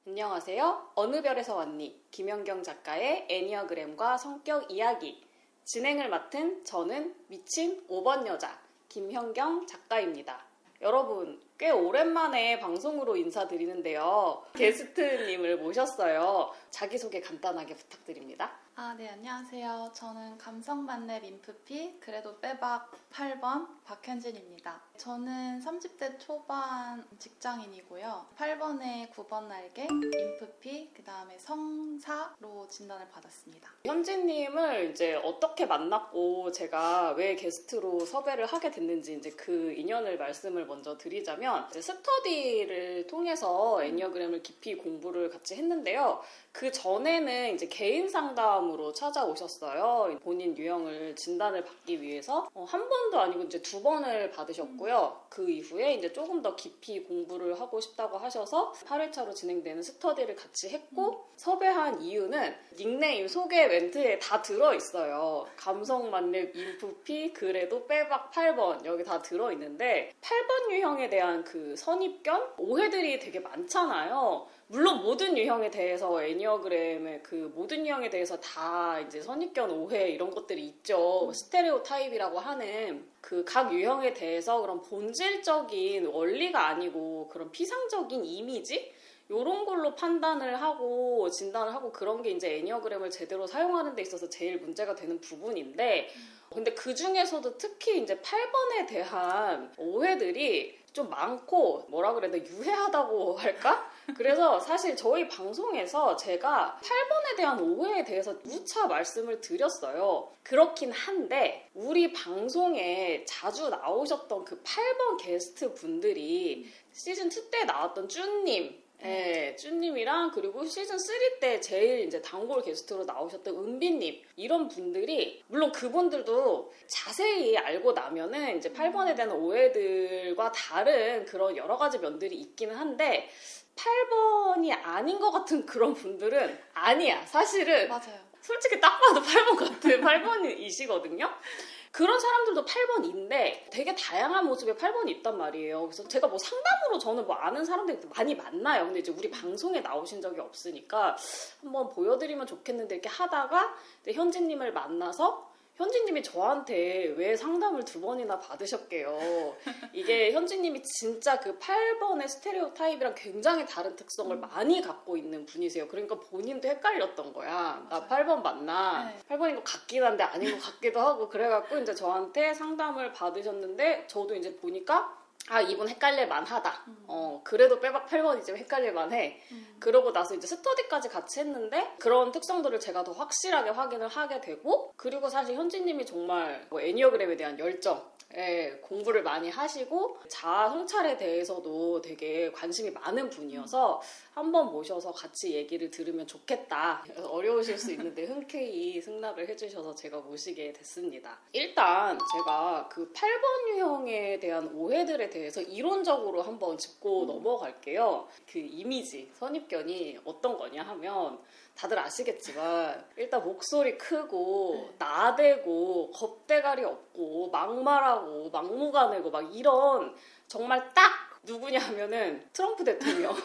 안녕하세요. 어느 별에서 왔니? 김연경 작가의 애니어그램과 성격 이야기. 진행을 맡은 저는 미친 5번 여자 김현경 작가입니다. 여러분, 꽤 오랜만에 방송으로 인사드리는데요. 게스트님을 모셨어요. 자기소개 간단하게 부탁드립니다. 네, 안녕하세요. 저는 감성만렙 인프피, 그래도 빼박 8번 박현진입니다. 저는 30대 초반 직장인이고요. 8번에 9번 날개, 인프피, 그 다음에 성사로 진단을 받았습니다. 현진님을 이제 어떻게 만났고 제가 왜 게스트로 섭외를 하게 됐는지 이제 그 인연을 말씀을 먼저 드리자면, 이제 스터디를 통해서 애니어그램을 깊이 공부를 같이 했는데요. 그 전에는 이제 개인 상담으로 찾아오셨어요. 본인 유형을 진단을 받기 위해서 한 번도 아니고 이제 2번을 받으셨고요. 그 이후에 이제 조금 더 깊이 공부를 하고 싶다고 하셔서 8회차로 진행되는 스터디를 같이 했고, 섭외한 이유는 닉네임 소개 멘트에 다 들어있어요. 감성만렙 인프피 그래도 빼박 8번 여기 다 들어있는데, 8번 유형에 대한 그 선입견? 오해들이 되게 많잖아요. 물론 모든 유형에 대해서 애니어그램의 그 모든 유형에 대해서 다 이제 선입견, 오해 이런 것들이 있죠. 스테레오 타입이라고 하는 그 각 유형에 대해서 그런 본질적인 원리가 아니고 그런 피상적인 이미지? 요런 걸로 판단을 하고 진단을 하고, 그런 게 이제 애니어그램을 제대로 사용하는 데 있어서 제일 문제가 되는 부분인데, 근데 그 중에서도 특히 이제 8번에 대한 오해들이 좀 많고, 뭐라 그래야 돼, 유해하다고 할까? 그래서 사실 저희 방송에서 제가 8번에 대한 오해에 대해서 누차 말씀을 드렸어요. 그렇긴 한데 우리 방송에 자주 나오셨던 그 8번 게스트 분들이 시즌2 때 나왔던 쭈님, 쭈님이랑, 그리고 시즌3 때 제일 이제 단골 게스트로 나오셨던 은비님, 이런 분들이, 물론 그분들도 자세히 알고 나면은 이제 8번에 대한 오해들과 다른 그런 여러 가지 면들이 있기는 한데, 8번이 아닌 것 같은 그런 분들은 아니야. 사실은 맞아요. 솔직히 딱 봐도 8번 같은 8번이시거든요. 그런 사람들도 8번인데 되게 다양한 모습의 8번이 있단 말이에요. 그래서 제가 뭐 상담으로 저는 뭐 아는 사람들이 많이 만나요. 근데 이제 우리 방송에 나오신 적이 없으니까 한번 보여드리면 좋겠는데, 이렇게 하다가 현진님을 만나서 현진님이 저한테 왜 상담을 2번이나 받으셨게요. 이게 현진님이 진짜 그 8번의 스테레오 타입이랑 굉장히 다른 특성을 많이 갖고 있는 분이세요. 그러니까 본인도 헷갈렸던 거야. 나 8번 맞나? 네. 8번인 것 같긴 한데 아닌 것 같기도 하고, 그래갖고 이제 저한테 상담을 받으셨는데, 저도 이제 보니까 이분 헷갈릴만 하다. 그래도 빼박 8번이지 헷갈릴만 해. 그러고 나서 이제 스터디까지 같이 했는데, 그런 특성들을 제가 더 확실하게 확인을 하게 되고, 그리고 사실 현진님이 정말 뭐 애니어그램에 대한 열정, 공부를 많이 하시고 자아 성찰에 대해서도 되게 관심이 많은 분이어서 한번 모셔서 같이 얘기를 들으면 좋겠다. 어려우실 수 있는데 흔쾌히 승낙을 해주셔서 제가 모시게 됐습니다. 일단 제가 그 8번 유형에 대한 오해들에 대해서 이론적으로 한번 짚고 넘어갈게요. 그 이미지, 선입견이 어떤 거냐 하면, 다들 아시겠지만 일단 목소리 크고 나대고 겁대가리 없고 막말하고 막무가내고 막 이런, 정말 딱 누구냐 하면은 트럼프 대통령,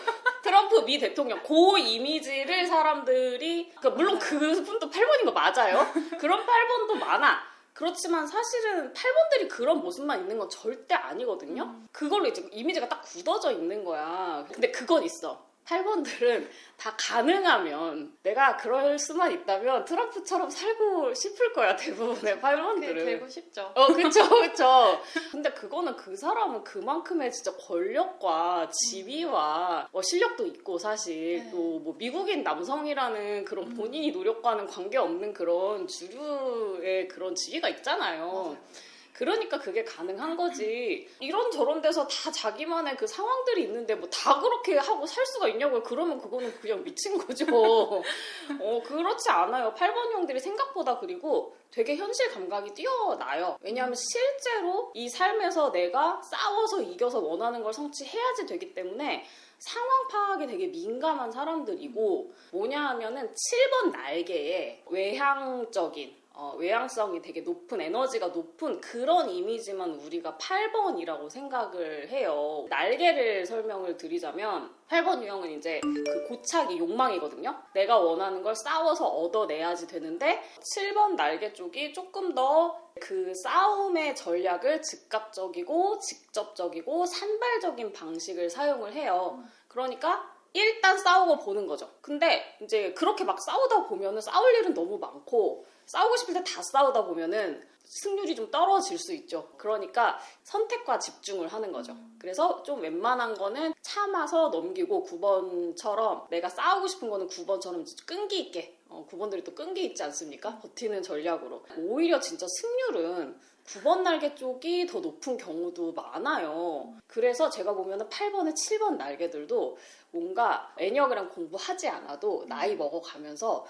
트럼프 미 대통령, 그 이미지를 사람들이, 그러니까 물론 그분도 8번인 거 맞아요. 그런 8번도 많아. 그렇지만 사실은 8번들이 그런 모습만 있는 건 절대 아니거든요. 그걸로 이제 이미지가 딱 굳어져 있는 거야. 근데 그건 있어. 8번들은 다 가능하면, 내가 그럴 수만 있다면 트럼프처럼 살고 싶을 거야, 대부분의 8번들은. 되고 싶죠. 그쵸. 근데 그거는 그 사람은 그만큼의 진짜 권력과 지위와 실력도 있고, 사실 또 뭐 미국인 남성이라는 그런 본인이 노력과는 관계없는 그런 주류의 그런 지위가 있잖아요. 맞아요. 그러니까 그게 가능한 거지. 이런저런 데서 다 자기만의 그 상황들이 있는데 뭐 다 그렇게 하고 살 수가 있냐고요. 그러면 그거는 그냥 미친 거죠. 그렇지 않아요. 8번형들이 생각보다, 그리고 되게 현실 감각이 뛰어나요. 왜냐하면 실제로 이 삶에서 내가 싸워서 이겨서 원하는 걸 성취해야지 되기 때문에 상황 파악에 되게 민감한 사람들이고, 뭐냐 하면은 7번 날개에 외향적인, 외향성이 되게 높은, 에너지가 높은 그런 이미지만 우리가 8번이라고 생각을 해요. 날개를 설명을 드리자면 8번 유형은 이제 그 고착이 욕망이거든요. 내가 원하는 걸 싸워서 얻어내야지 되는데 7번 날개 쪽이 조금 더 그 싸움의 전략을 즉각적이고 직접적이고 산발적인 방식을 사용을 해요. 그러니까 일단 싸우고 보는 거죠. 근데 이제 그렇게 막 싸우다 보면은 싸울 일은 너무 많고 싸우고 싶을 때 다 싸우다 보면은 승률이 좀 떨어질 수 있죠. 그러니까 선택과 집중을 하는 거죠. 그래서 좀 웬만한 거는 참아서 넘기고 9번처럼 내가 싸우고 싶은 거는 9번처럼 끈기 있게 9번들이 또 끈기 있지 않습니까? 버티는 전략으로. 오히려 진짜 승률은 9번 날개 쪽이 더 높은 경우도 많아요. 그래서 제가 보면은 8번에 7번 날개들도 뭔가 애니어그램 공부하지 않아도 나이 먹어가면서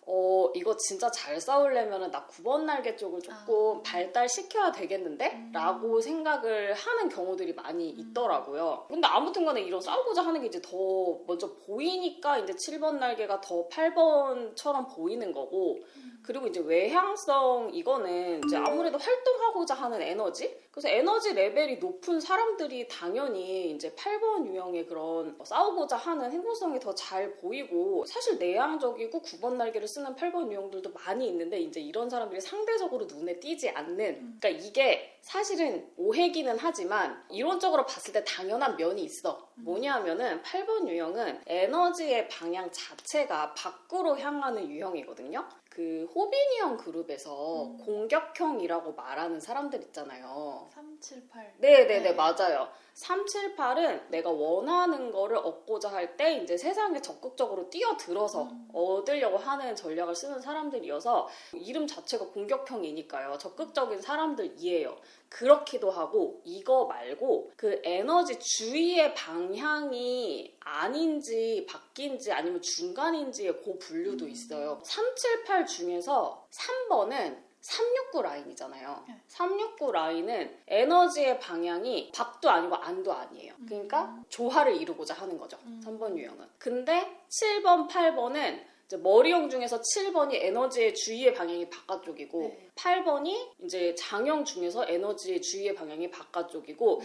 이거 진짜 잘 싸우려면 나 9번 날개 쪽을 조금 발달시켜야 되겠는데? 라고 생각을 하는 경우들이 많이 있더라고요. 근데 아무튼 간에 이런 싸우고자 하는 게 이제 더 먼저 보이니까 이제 7번 날개가 더 8번처럼 보이는 거고 그리고 이제 외향성 이거는 이제 아무래도 활동하고자 하는 에너지? 그래서 에너지 레벨이 높은 사람들이 당연히 이제 8번 유형의 그런 싸우고자 하는 행동성이 더 잘 보이고 사실 내향적이고 9번 날개를 쓰는 8번 유형들도 많이 있는데 이제 이런 사람들이 상대적으로 눈에 띄지 않는 그러니까 이게 사실은 오해기는 하지만 이론적으로 봤을 때 당연한 면이 있어. 뭐냐면은 8번 유형은 에너지의 방향 자체가 밖으로 향하는 유형이거든요. 그 호비니언 그룹에서 공격형이라고 말하는 사람들 있잖아요. 378. 네네네, 맞아요. 378은 내가 원하는 거를 얻고자 할 때 이제 세상에 적극적으로 뛰어들어서 얻으려고 하는 전략을 쓰는 사람들이어서 이름 자체가 공격형이니까요. 적극적인 사람들이에요. 그렇기도 하고 이거 말고 그 에너지 주위의 방향이 아닌지 바뀐지 아니면 중간인지의 그 분류도 있어요. 378 중에서 3번은 369 라인이잖아요. 369 라인은 에너지의 방향이 밖도 아니고 안도 아니에요. 그러니까 조화를 이루고자 하는 거죠. 3번 유형은. 근데 7번, 8번은 이제 머리형 중에서 7번이 에너지의 주위의 방향이 바깥쪽이고 8번이 이제 장형 중에서 에너지의 주위의 방향이 바깥쪽이고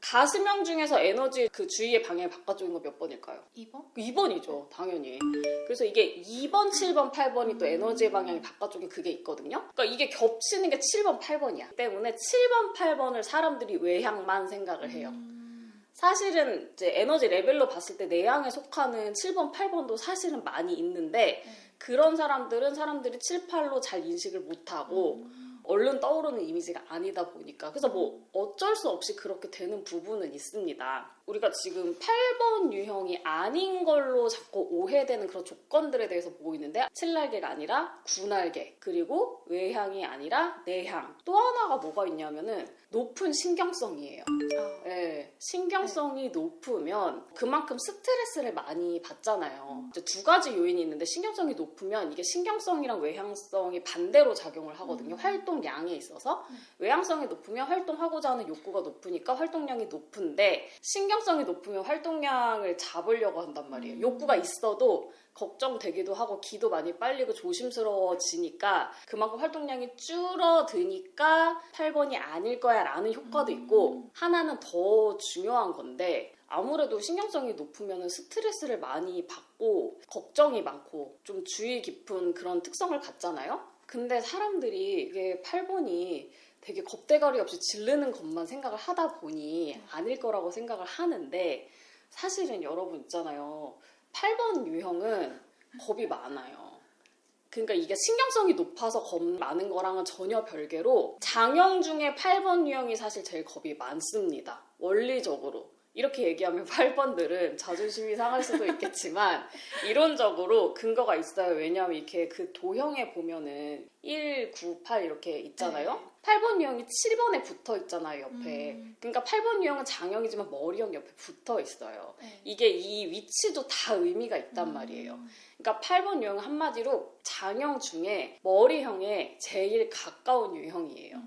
가슴형 중에서 에너지 그 주위의 방향이 바깥쪽인 거 몇 번일까요? 2번? 2번이죠, 당연히. 그래서 이게 2번, 7번, 8번이 또 에너지의 방향이 바깥쪽에 그게 있거든요. 그러니까 이게 겹치는 게 7번, 8번이야. 때문에 7번, 8번을 사람들이 외향만 생각을 해요. 사실은 이제 에너지 레벨로 봤을 때 내향에 속하는 7번, 8번도 사실은 많이 있는데 그런 사람들은 사람들이 7, 8로 잘 인식을 못하고 얼른 떠오르는 이미지가 아니다 보니까 그래서 뭐 어쩔 수 없이 그렇게 되는 부분은 있습니다. 우리가 지금 8번 유형이 아닌 걸로 자꾸 오해되는 그런 조건들에 대해서 보고 있는데 7날개가 아니라 9날개 그리고 외향이 아니라 내향 또 하나가 뭐가 있냐면은 높은 신경성이에요. 네, 신경성이 높으면 그만큼 스트레스를 많이 받잖아요. 이제 두 가지 요인이 있는데 신경성이 높으면 이게 신경성이랑 외향성이 반대로 작용을 하거든요. 활동량에 있어서 외향성이 높으면 활동하고자 하는 욕구가 높으니까 활동량이 높은데 신경성이 높으면 활동량을 잡으려고 한단 말이에요. 욕구가 있어도 걱정되기도 하고 기도 많이 빨리고 조심스러워지니까 그만큼 활동량이 줄어드니까 8번이 아닐 거야 라는 효과도 있고 하나는 더 중요한 건데 아무래도 신경성이 높으면 스트레스를 많이 받고 걱정이 많고 좀 주의 깊은 그런 특성을 갖잖아요. 근데 사람들이 이게 8번이 되게 겁대가리 없이 지르는 것만 생각을 하다 보니 아닐 거라고 생각을 하는데 사실은 여러분 있잖아요. 8번 유형은 겁이 많아요. 그러니까 이게 신경성이 높아서 겁 많은 거랑은 전혀 별개로 장형 중에 8번 유형이 사실 제일 겁이 많습니다. 원리적으로. 이렇게 얘기하면 8번들은 자존심이 상할 수도 있겠지만 이론적으로 근거가 있어요. 왜냐하면 이렇게 그 도형에 보면은 1, 9, 8 이렇게 있잖아요. 8번 유형이 7번에 붙어 있잖아요, 옆에. 그러니까 8번 유형은 장형이지만 머리형 옆에 붙어 있어요. 이게 이 위치도 다 의미가 있단 말이에요. 그러니까 8번 유형은 한마디로 장형 중에 머리형에 제일 가까운 유형이에요.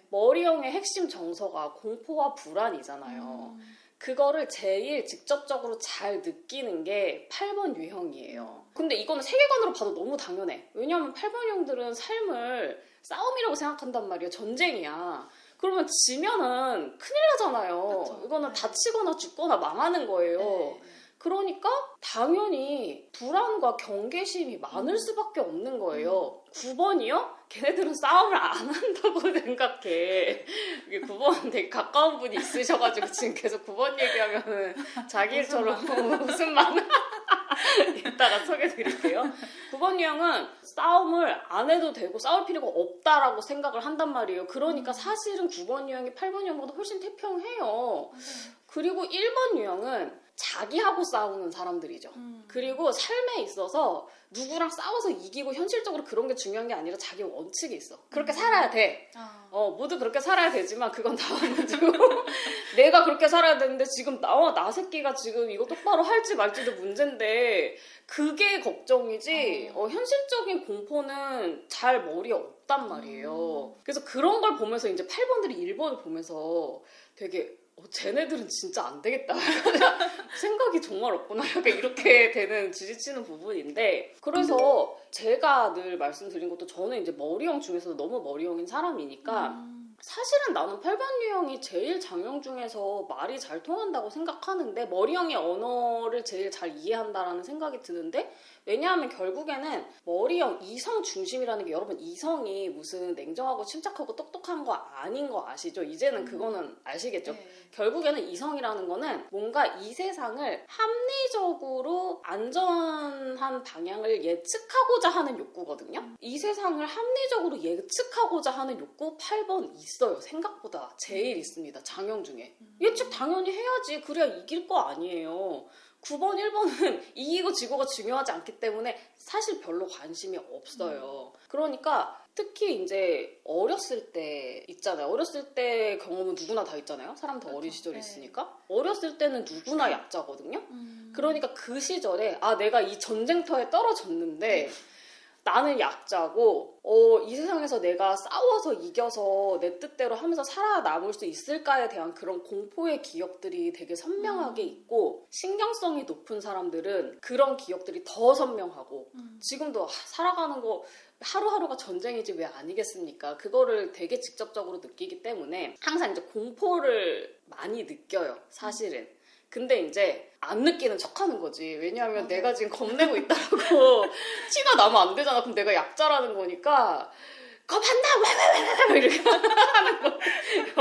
머리형의 핵심 정서가 공포와 불안이잖아요. 그거를 제일 직접적으로 잘 느끼는 게 8번 유형이에요. 근데 이거는 세계관으로 봐도 너무 당연해. 왜냐하면 8번 유형들은 삶을 싸움이라고 생각한단 말이에요. 전쟁이야. 그러면 지면은 큰일 나잖아요. 그쵸. 이거는 네. 다치거나 죽거나 망하는 거예요. 네. 그러니까 당연히 불안과 경계심이 많을 수밖에 없는 거예요. 9번이요? 걔네들은 싸움을 안 한다고 생각해. 이게 9번 되게 가까운 분이 있으셔가지고 지금 계속 9번 얘기하면은 자기 일처럼 무슨 말 이따가 소개드릴게요. 9번 유형은 싸움을 안 해도 되고 싸울 필요가 없다라고 생각을 한단 말이에요. 그러니까 사실은 9번 유형이 8번 유형보다 훨씬 태평해요. 그리고 1번 유형은 자기하고 싸우는 사람들이죠. 그리고 삶에 있어서 누구랑 싸워서 이기고 현실적으로 그런 게 중요한 게 아니라 자기 원칙이 있어. 그렇게 살아야 돼. 모두 그렇게 살아야 되지만 그건 다음 문제고 내가 그렇게 살아야 되는데 지금 나 새끼가 지금 이거 똑바로 할지 말지도 문제인데 그게 걱정이지 현실적인 공포는 잘 머리에 없단 말이에요. 그래서 그런 걸 보면서 이제 8번들이 1번을 보면서 되게 쟤네들은 진짜 안 되겠다. 생각이 정말 없구나. 약간 이렇게 되는 지지치는 부분인데 그래서 제가 늘 말씀드린 것도 저는 이제 머리형 중에서도 너무 머리형인 사람이니까 사실은 나는 8번 유형이 제일 장형 중에서 말이 잘 통한다고 생각하는데 머리형의 언어를 제일 잘 이해한다라는 생각이 드는데 왜냐하면 결국에는 머리형 이성 중심이라는 게 여러분 이성이 무슨 냉정하고 침착하고 똑똑한 거 아닌 거 아시죠? 이제는 그거는 아시겠죠? 네. 결국에는 이성이라는 거는 뭔가 이 세상을 합리적으로 안전한 방향을 예측하고자 하는 욕구거든요. 이 세상을 합리적으로 예측하고자 하는 욕구 8번 있어요. 생각보다 제일 있습니다. 장형 중에. 예측 당연히 해야지. 그래야 이길 거 아니에요. 9번, 1번은 이기고 지고가 중요하지 않기 때문에 사실 별로 관심이 없어요. 그러니까 특히 이제 어렸을 때 있잖아요. 어렸을 때 경험은 누구나 다 있잖아요. 사람 더 어린 시절이 있으니까. 어렸을 때는 누구나 약자거든요. 그러니까 그 시절에 내가 이 전쟁터에 떨어졌는데 나는 약자고 이 세상에서 내가 싸워서 이겨서 내 뜻대로 하면서 살아남을 수 있을까에 대한 그런 공포의 기억들이 되게 선명하게 있고 신경성이 높은 사람들은 그런 기억들이 더 선명하고 지금도 살아가는 거 하루하루가 전쟁이지 왜 아니겠습니까? 그거를 되게 직접적으로 느끼기 때문에 항상 이제 공포를 많이 느껴요. 사실은. 근데 이제 안 느끼는 척하는 거지. 왜냐하면 내가 지금 겁내고 있다라고 티가 나면 안 되잖아. 그럼 내가 약자라는 거니까 겁한다! 왜 이렇게 하는 거.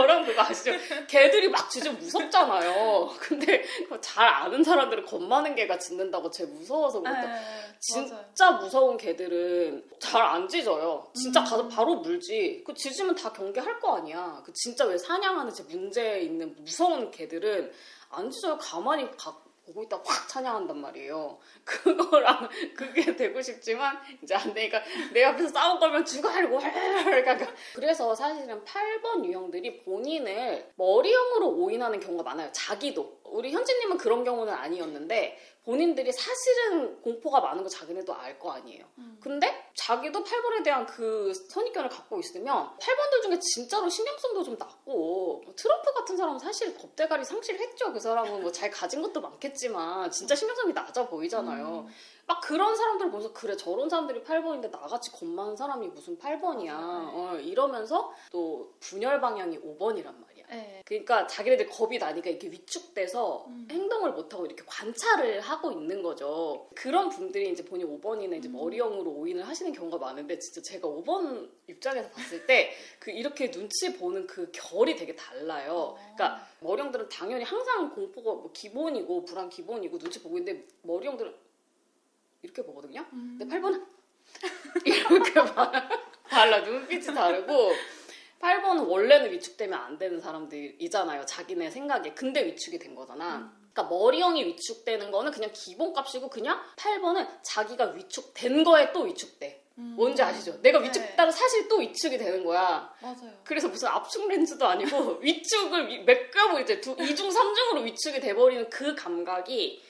여러분 그거 아시죠? 개들이 막 짖으면 무섭잖아요. 근데 잘 아는 사람들은 겁 많은 개가 짖는다고 쟤 무서워서 그렇다. 진짜 무서운 개들은 잘 안 짖어요. 진짜 가서 바로 물지. 그 짖으면 다 경계할 거 아니야. 그 진짜 왜 사냥하는 제 문제 있는 무서운 개들은 안 짖어요. 가만히 보고 있다 확 찬양한단 말이에요. 그게 되고 싶지만 이제 안 되니까 내 앞에서 싸울 거면 죽어 이러고 그래서 사실은 8번 유형들이 본인을 머리형으로 오인하는 경우가 많아요. 자기도. 우리 현진님은 그런 경우는 아니었는데 본인들이 사실은 공포가 많은 거 자기네도 알 거 아니에요. 근데 자기도 8번에 대한 그 선입견을 갖고 있으면 8번들 중에 진짜로 신경성도 좀 낮고 트럼프 같은 사람은 사실 겁대가리 상실했죠. 그 사람은 뭐 잘 가진 것도 많겠지만 진짜 신경성이 낮아 보이잖아요. 막 그런 사람들 보면서 그래 저런 사람들이 8번인데 나같이 겁 많은 사람이 무슨 8번이야 이러면서 또 분열 방향이 5번이란 말이야. 네. 그러니까 자기네들 겁이 나니까 이렇게 위축돼서 행동을 못하고 이렇게 관찰을 하고 있는 거죠. 그런 분들이 이제 본인 5번이나 이제 머리형으로 오인을 하시는 경우가 많은데 진짜 제가 5번 입장에서 봤을 때 그 이렇게 눈치 보는 그 결이 되게 달라요. 그러니까 머리형들은 당연히 항상 공포가 뭐 기본이고 불안 기본이고 눈치 보고 있는데 머리형들은 이렇게 보거든요. 근데 8번은 이렇게 달라. 눈빛이 다르고 8번은 원래는 위축되면 안 되는 사람들이잖아요. 자기네 생각에. 근데 위축이 된 거잖아. 그러니까 머리형이 위축되는 거는 그냥 기본값이고 그냥 8번은 자기가 위축된 거에 또 위축돼. 뭔지 아시죠? 내가 위축됐다는 사실 또 위축이 되는 거야. 맞아요. 그래서 무슨 압축 렌즈도 아니고 위축을 몇 겹을 이제 2중, 3중으로 위축이 돼버리는 그 감각이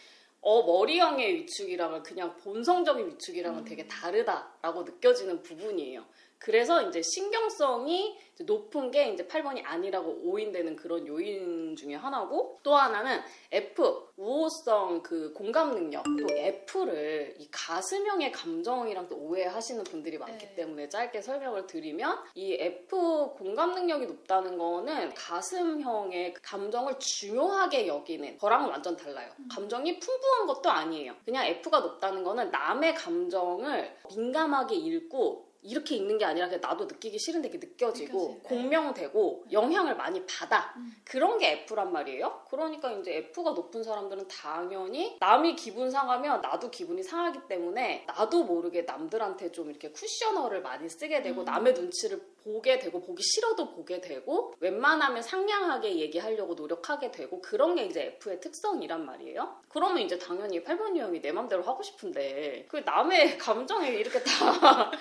머리형의 위축이랑은 그냥 본성적인 위축이랑은 되게 다르다라고 느껴지는 부분이에요. 그래서 이제 신경성이 이제 높은 게 이제 8번이 아니라고 오인되는 그런 요인 중에 하나고, 또 하나는 F, 우호성 그 공감 능력. 또 F를 이 가슴형의 감정이랑 또 오해하시는 분들이 많기 네. 때문에 짧게 설명을 드리면, 이 F 공감 능력이 높다는 거는 가슴형의 감정을 중요하게 여기는 거랑은 완전 달라요. 감정이 풍부한 것도 아니에요. 그냥 F가 높다는 거는 남의 감정을 민감하게 읽고 이렇게 읽는 게 아니라 그냥 나도 느끼기 싫은데 이렇게 느껴지고 느껴지네. 공명되고 영향을 많이 받아. 그런 게 F란 말이에요. 그러니까 이제 F가 높은 사람들은 당연히 남이 기분 상하면 나도 기분이 상하기 때문에 나도 모르게 남들한테 좀 이렇게 쿠셔너를 많이 쓰게 되고 남의 눈치를 보게 되고 보기 싫어도 보게 되고 웬만하면 상냥하게 얘기하려고 노력하게 되고, 그런 게 이제 F의 특성이란 말이에요. 그러면 이제 당연히 8번 유형이 내 맘대로 하고 싶은데 그 남의 감정이 이렇게 다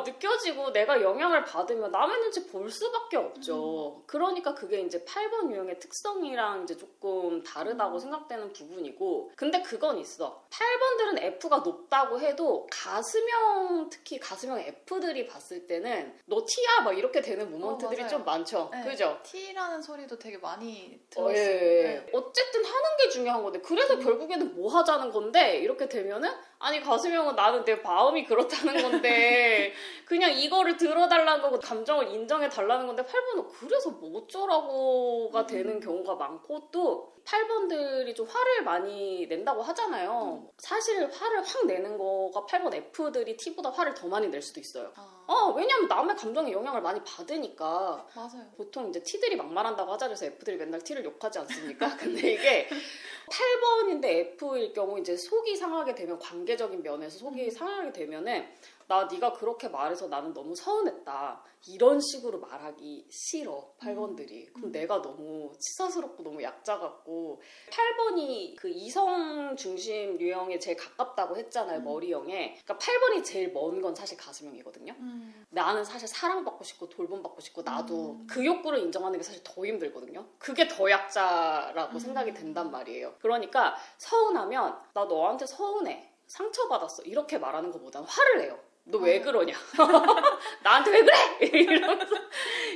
느껴지고 내가 영향을 받으면 남의 눈치 볼 수밖에 없죠. 그러니까 그게 이제 8번 유형의 특성이랑 이제 조금 다르다고 생각되는 부분이고, 근데 그건 있어. 8번들은 F가 높다고 해도 가슴형, 특히 가슴형 F들이 봤을 때는 너 T야 막 이렇게 되는 모먼트들이 맞아요. 좀 많죠. 네, 그죠? T라는 소리도 되게 많이 들었어요. 예. 네. 어쨌든 하는 게 중요한 건데, 그래서 결국에는 뭐 하자는 건데, 이렇게 되면은 아니 가슴형은 나는 내 마음이 그렇다는 건데 그냥 이거를 들어달라는 거고 감정을 인정해 달라는 건데, 8번은 그래서 뭐 어쩌라고가 되는 경우가 많고, 또 8번들이 좀 화를 많이 낸다고 하잖아요. 사실 화를 확 내는 거가 8번 F들이 T보다 화를 더 많이 낼 수도 있어요. 왜냐면 남의 감정에 영향을 많이 받으니까. 맞아요. 보통 이제 T들이 막말한다고 하자 그래서 F들이 맨날 T를 욕하지 않습니까? 근데 이게 8번인데 F일 경우 이제 속이 상하게 되면, 관계적인 면에서 속이 상하게 되면은 나 네가 그렇게 말해서 나는 너무 서운했다 이런 식으로 말하기 싫어 8번들이. 그럼 내가 너무 치사스럽고 너무 약자 같고. 8번이 그 이성 중심 유형에 제일 가깝다고 했잖아요. 머리형에. 그러니까 8번이 제일 먼 건 사실 가슴형이거든요. 나는 사실 사랑받고 싶고 돌봄받고 싶고 나도 그 욕구를 인정하는 게 사실 더 힘들거든요. 그게 더 약자라고 생각이 된단 말이에요. 그러니까 서운하면 나 너한테 서운해, 상처받았어 이렇게 말하는 것보다는 화를 내요. 너 왜 그러냐? 나한테 왜 그래? 이러면서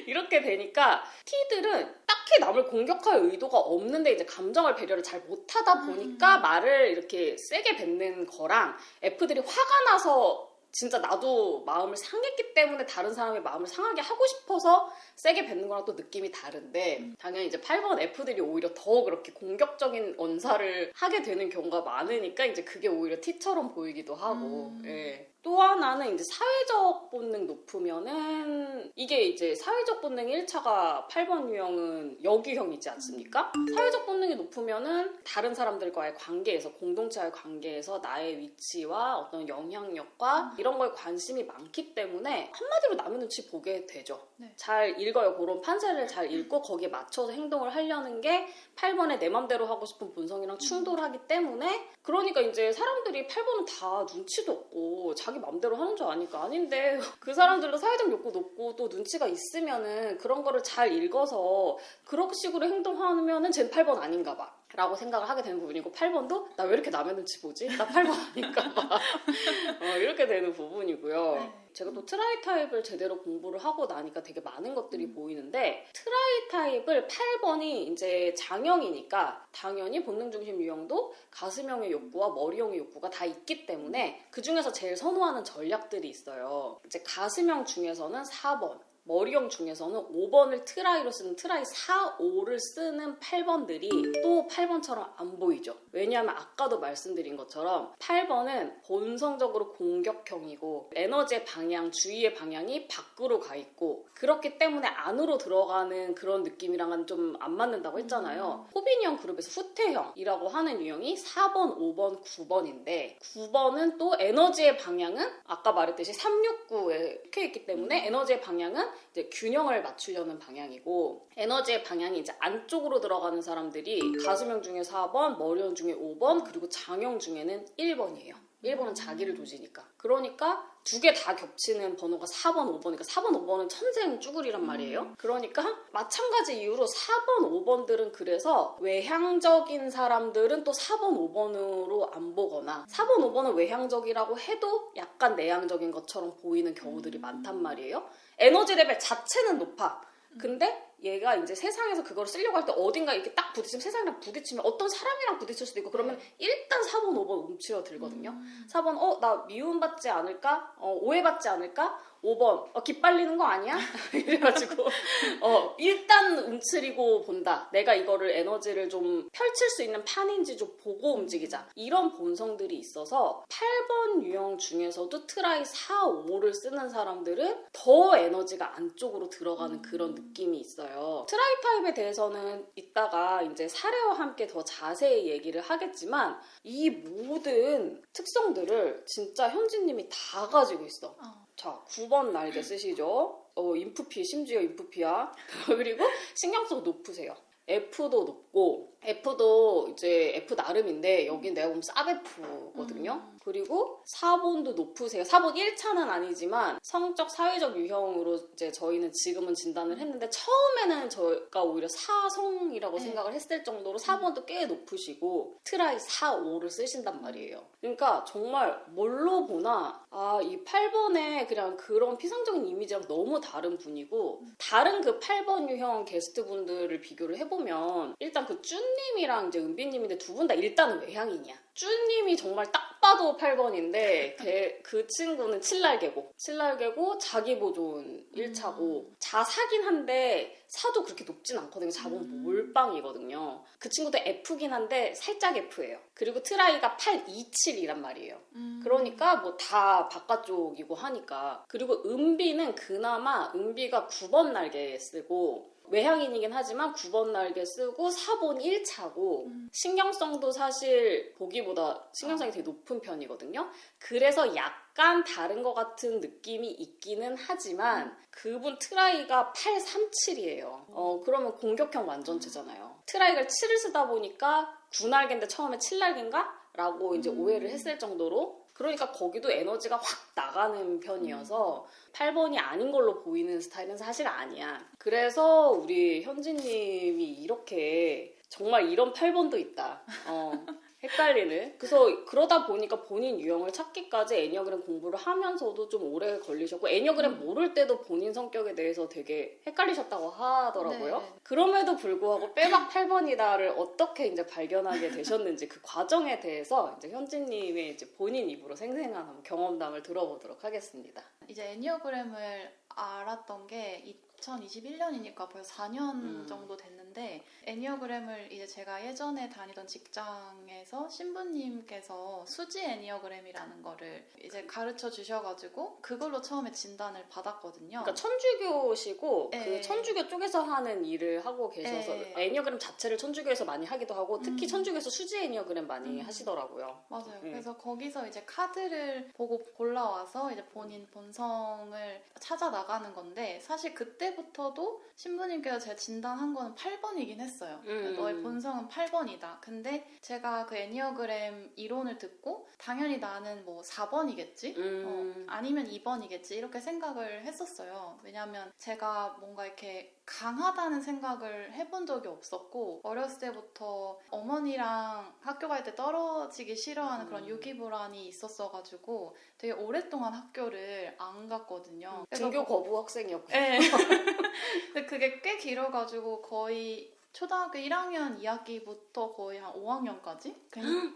이렇게 되니까 T들은 딱히 남을 공격할 의도가 없는데 이제 감정을 배려를 잘 못하다 보니까 말을 이렇게 세게 뱉는 거랑, F들이 화가 나서 진짜 나도 마음을 상했기 때문에 다른 사람의 마음을 상하게 하고 싶어서 세게 뱉는 거랑 또 느낌이 다른데, 당연히 이제 8번 F들이 오히려 더 그렇게 공격적인 언사를 하게 되는 경우가 많으니까 이제 그게 오히려 T처럼 보이기도 하고. 예. 또 하나는 이제 사회적 본능 높으면은, 이게 이제 사회적 본능 1차가 8번 유형은 여기형이지 않습니까? 사회적 본능이 높으면은 다른 사람들과의 관계에서, 공동체와의 관계에서 나의 위치와 어떤 영향력과 이런 거에 관심이 많기 때문에 한마디로 남의 눈치 보게 되죠. 네. 잘 읽어요. 그런 판세를 잘 읽고 거기에 맞춰서 행동을 하려는 게 8번의 내 맘대로 하고 싶은 본성이랑 충돌하기 때문에, 그러니까 이제 사람들이 8번은 다 눈치도 없고 자기 맘대로 하는 줄 아니까. 아닌데 그 사람들도 사회적 욕구 높고 또 눈치가 있으면은 그런 거를 잘 읽어서 그런 식으로 행동하면은 쟨 8번 아닌가 봐 라고 생각을 하게 되는 부분이고, 8번도 나 왜 이렇게 남의 눈치 보지? 나 8번 아닌가 봐 이렇게 되는 부분이고요. 네. 제가 또 트라이 타입을 제대로 공부를 하고 나니까 되게 많은 것들이 보이는데, 트라이 타입을 8번이 이제 장형이니까 당연히 본능 중심 유형도 가슴형의 욕구와 머리형의 욕구가 다 있기 때문에 그 중에서 제일 선호하는 전략들이 있어요. 이제 가슴형 중에서는 4번, 머리형 중에서는 5번을 트라이로 쓰는 트라이 4, 5를 쓰는 8번들이 또 8번처럼 안 보이죠. 왜냐하면 아까도 말씀드린 것처럼 8번은 본성적으로 공격형이고 에너지의 방향, 주의의 방향이 밖으로 가 있고, 그렇기 때문에 안으로 들어가는 그런 느낌이랑은 좀 안 맞는다고 했잖아요. 호빈형 그룹에서 후퇴형이라고 하는 유형이 4번, 5번, 9번인데 9번은 또 에너지의 방향은 아까 말했듯이 369에 속해 있기 때문에 에너지의 방향은 이제 균형을 맞추려는 방향이고, 에너지의 방향이 이제 안쪽으로 들어가는 사람들이 가슴형 중에 4번, 머리형 중에 5번, 그리고 장형 중에는 1번이에요. 1번은 자기를 조지니까. 그러니까 두 개 다 겹치는 번호가 4번, 5번이니까 4번, 5번은 천생 쭈구리란 말이에요. 그러니까 마찬가지 이유로 4번, 5번들은 그래서 외향적인 사람들은 또 4번, 5번으로 안 보거나 4번, 5번은 외향적이라고 해도 약간 내향적인 것처럼 보이는 경우들이 많단 말이에요. 에너지 레벨 자체는 높아. 근데 얘가 이제 세상에서 그걸 쓰려고 할 때 어딘가 이렇게 딱 부딪히면 세상이랑 부딪히면 어떤 사람이랑 부딪힐 수도 있고 그러면 일단 4번, 5번 움츠러들거든요. 4번 나 미움받지 않을까? 오해받지 않을까? 5번 기빨리는 거 아니야? 이래가지고 일단 움츠리고 본다. 내가 이거를 에너지를 좀 펼칠 수 있는 판인지 좀 보고 움직이자. 이런 본성들이 있어서 8번 유형 중에서도 트라이 4, 5를 쓰는 사람들은 더 에너지가 안쪽으로 들어가는 그런 느낌이 있어요. 트라이 타입에 대해서는 이따가 이제 사례와 함께 더 자세히 얘기를 하겠지만 이 모든 특성들을 진짜 현지님이 다 가지고 있어. 자, 9번 날개 쓰시죠. 인프피, 심지어 인프피야. 그리고 신경성 높으세요. F도 높고, F도 이제 F 나름인데, 여긴 내가 보면 쌉F거든요. 그리고 4번도 높으세요. 4번 1차는 아니지만, 성적, 사회적 유형으로 이제 저희는 지금은 진단을 했는데, 처음에는 저희가 오히려 사성이라고 생각을 했을 정도로 4번도 꽤 높으시고, 트라이 4, 5를 쓰신단 말이에요. 그러니까 정말 뭘로 보나, 이 8번의 그냥 그런 피상적인 이미지랑 너무 다른 분이고, 다른 그 8번 유형 게스트분들을 비교를 해보면, 일단 그 쭈님이랑 이제 은비님인데 두 분 다 일단은 외향인이야. 쭈님이 정말 딱 봐도 8번인데 그 친구는 칠날개고 자기 보존 1차고 자사긴 한데 사도 그렇게 높진 않거든요. 자본 몰빵이거든요. 그 친구도 F긴 한데 살짝 F예요. 그리고 트라이가 827이란 말이에요. 그러니까 뭐 다 바깥쪽이고 하니까. 그리고 은비는 그나마 은비가 9번 날개 쓰고 외향인이긴 하지만 9번 날개 쓰고 4번 1차고 신경성도 사실 보기보다 신경성이 되게 높은 편이거든요. 그래서 약간 다른 것 같은 느낌이 있기는 하지만 그분 트라이가 837이에요. 그러면 공격형 완전체잖아요. 트라이가 7을 쓰다 보니까 9날개인데 처음에 7날개인가? 라고 이제 오해를 했을 정도로 그러니까 거기도 에너지가 확 나가는 편이어서 8번이 아닌 걸로 보이는 스타일은 사실 아니야. 그래서 우리 현지님이 이렇게 정말 이런 8번도 있다. 헷갈리는. 그래서 그러다 보니까 본인 유형을 찾기까지 애니어그램 공부를 하면서도 좀 오래 걸리셨고 애니어그램 모를 때도 본인 성격에 대해서 되게 헷갈리셨다고 하더라고요. 네. 그럼에도 불구하고 빼박 8번이다를 어떻게 이제 발견하게 되셨는지 그 과정에 대해서 이제 현지님의 이제 본인 입으로 생생한 한번 경험담을 들어보도록 하겠습니다. 이제 애니어그램을 알았던 게 2021년이니까 벌써 4년 정도 됐는데 애니어그램을 이제 제가 예전에 다니던 직장에서 신부님께서 수지 애니어그램이라는 거를 이제 가르쳐 주셔가지고 그걸로 처음에 진단을 받았거든요. 그러니까 천주교시고 네. 그 천주교 쪽에서 하는 일을 하고 계셔서 네. 애니어그램 자체를 천주교에서 많이 하기도 하고 특히 천주교에서 수지 애니어그램 많이 하시더라고요. 맞아요. 네. 그래서 거기서 이제 카드를 보고 골라와서 이제 본인 본성을 찾아 나가는 건데 사실 그때부터도 신부님께서 제가 진단한 거는 8번이긴 했어요. 너의 본성은 8번이다. 근데 제가 그 애니어그램 이론을 듣고 당연히 나는 뭐 4번이겠지? 아니면 2번이겠지? 이렇게 생각을 했었어요. 왜냐면 제가 뭔가 이렇게 강하다는 생각을 해본 적이 없었고 어렸을 때부터 어머니랑 학교 갈 때 떨어지기 싫어하는 그런 유기불안이 있었어가지고 되게 오랫동안 학교를 안 갔거든요. 등교 거부 학생이었고. 네. 근데 그게 꽤 길어가지고 거의 초등학교 1학년 2학기부터 거의 한 5학년까지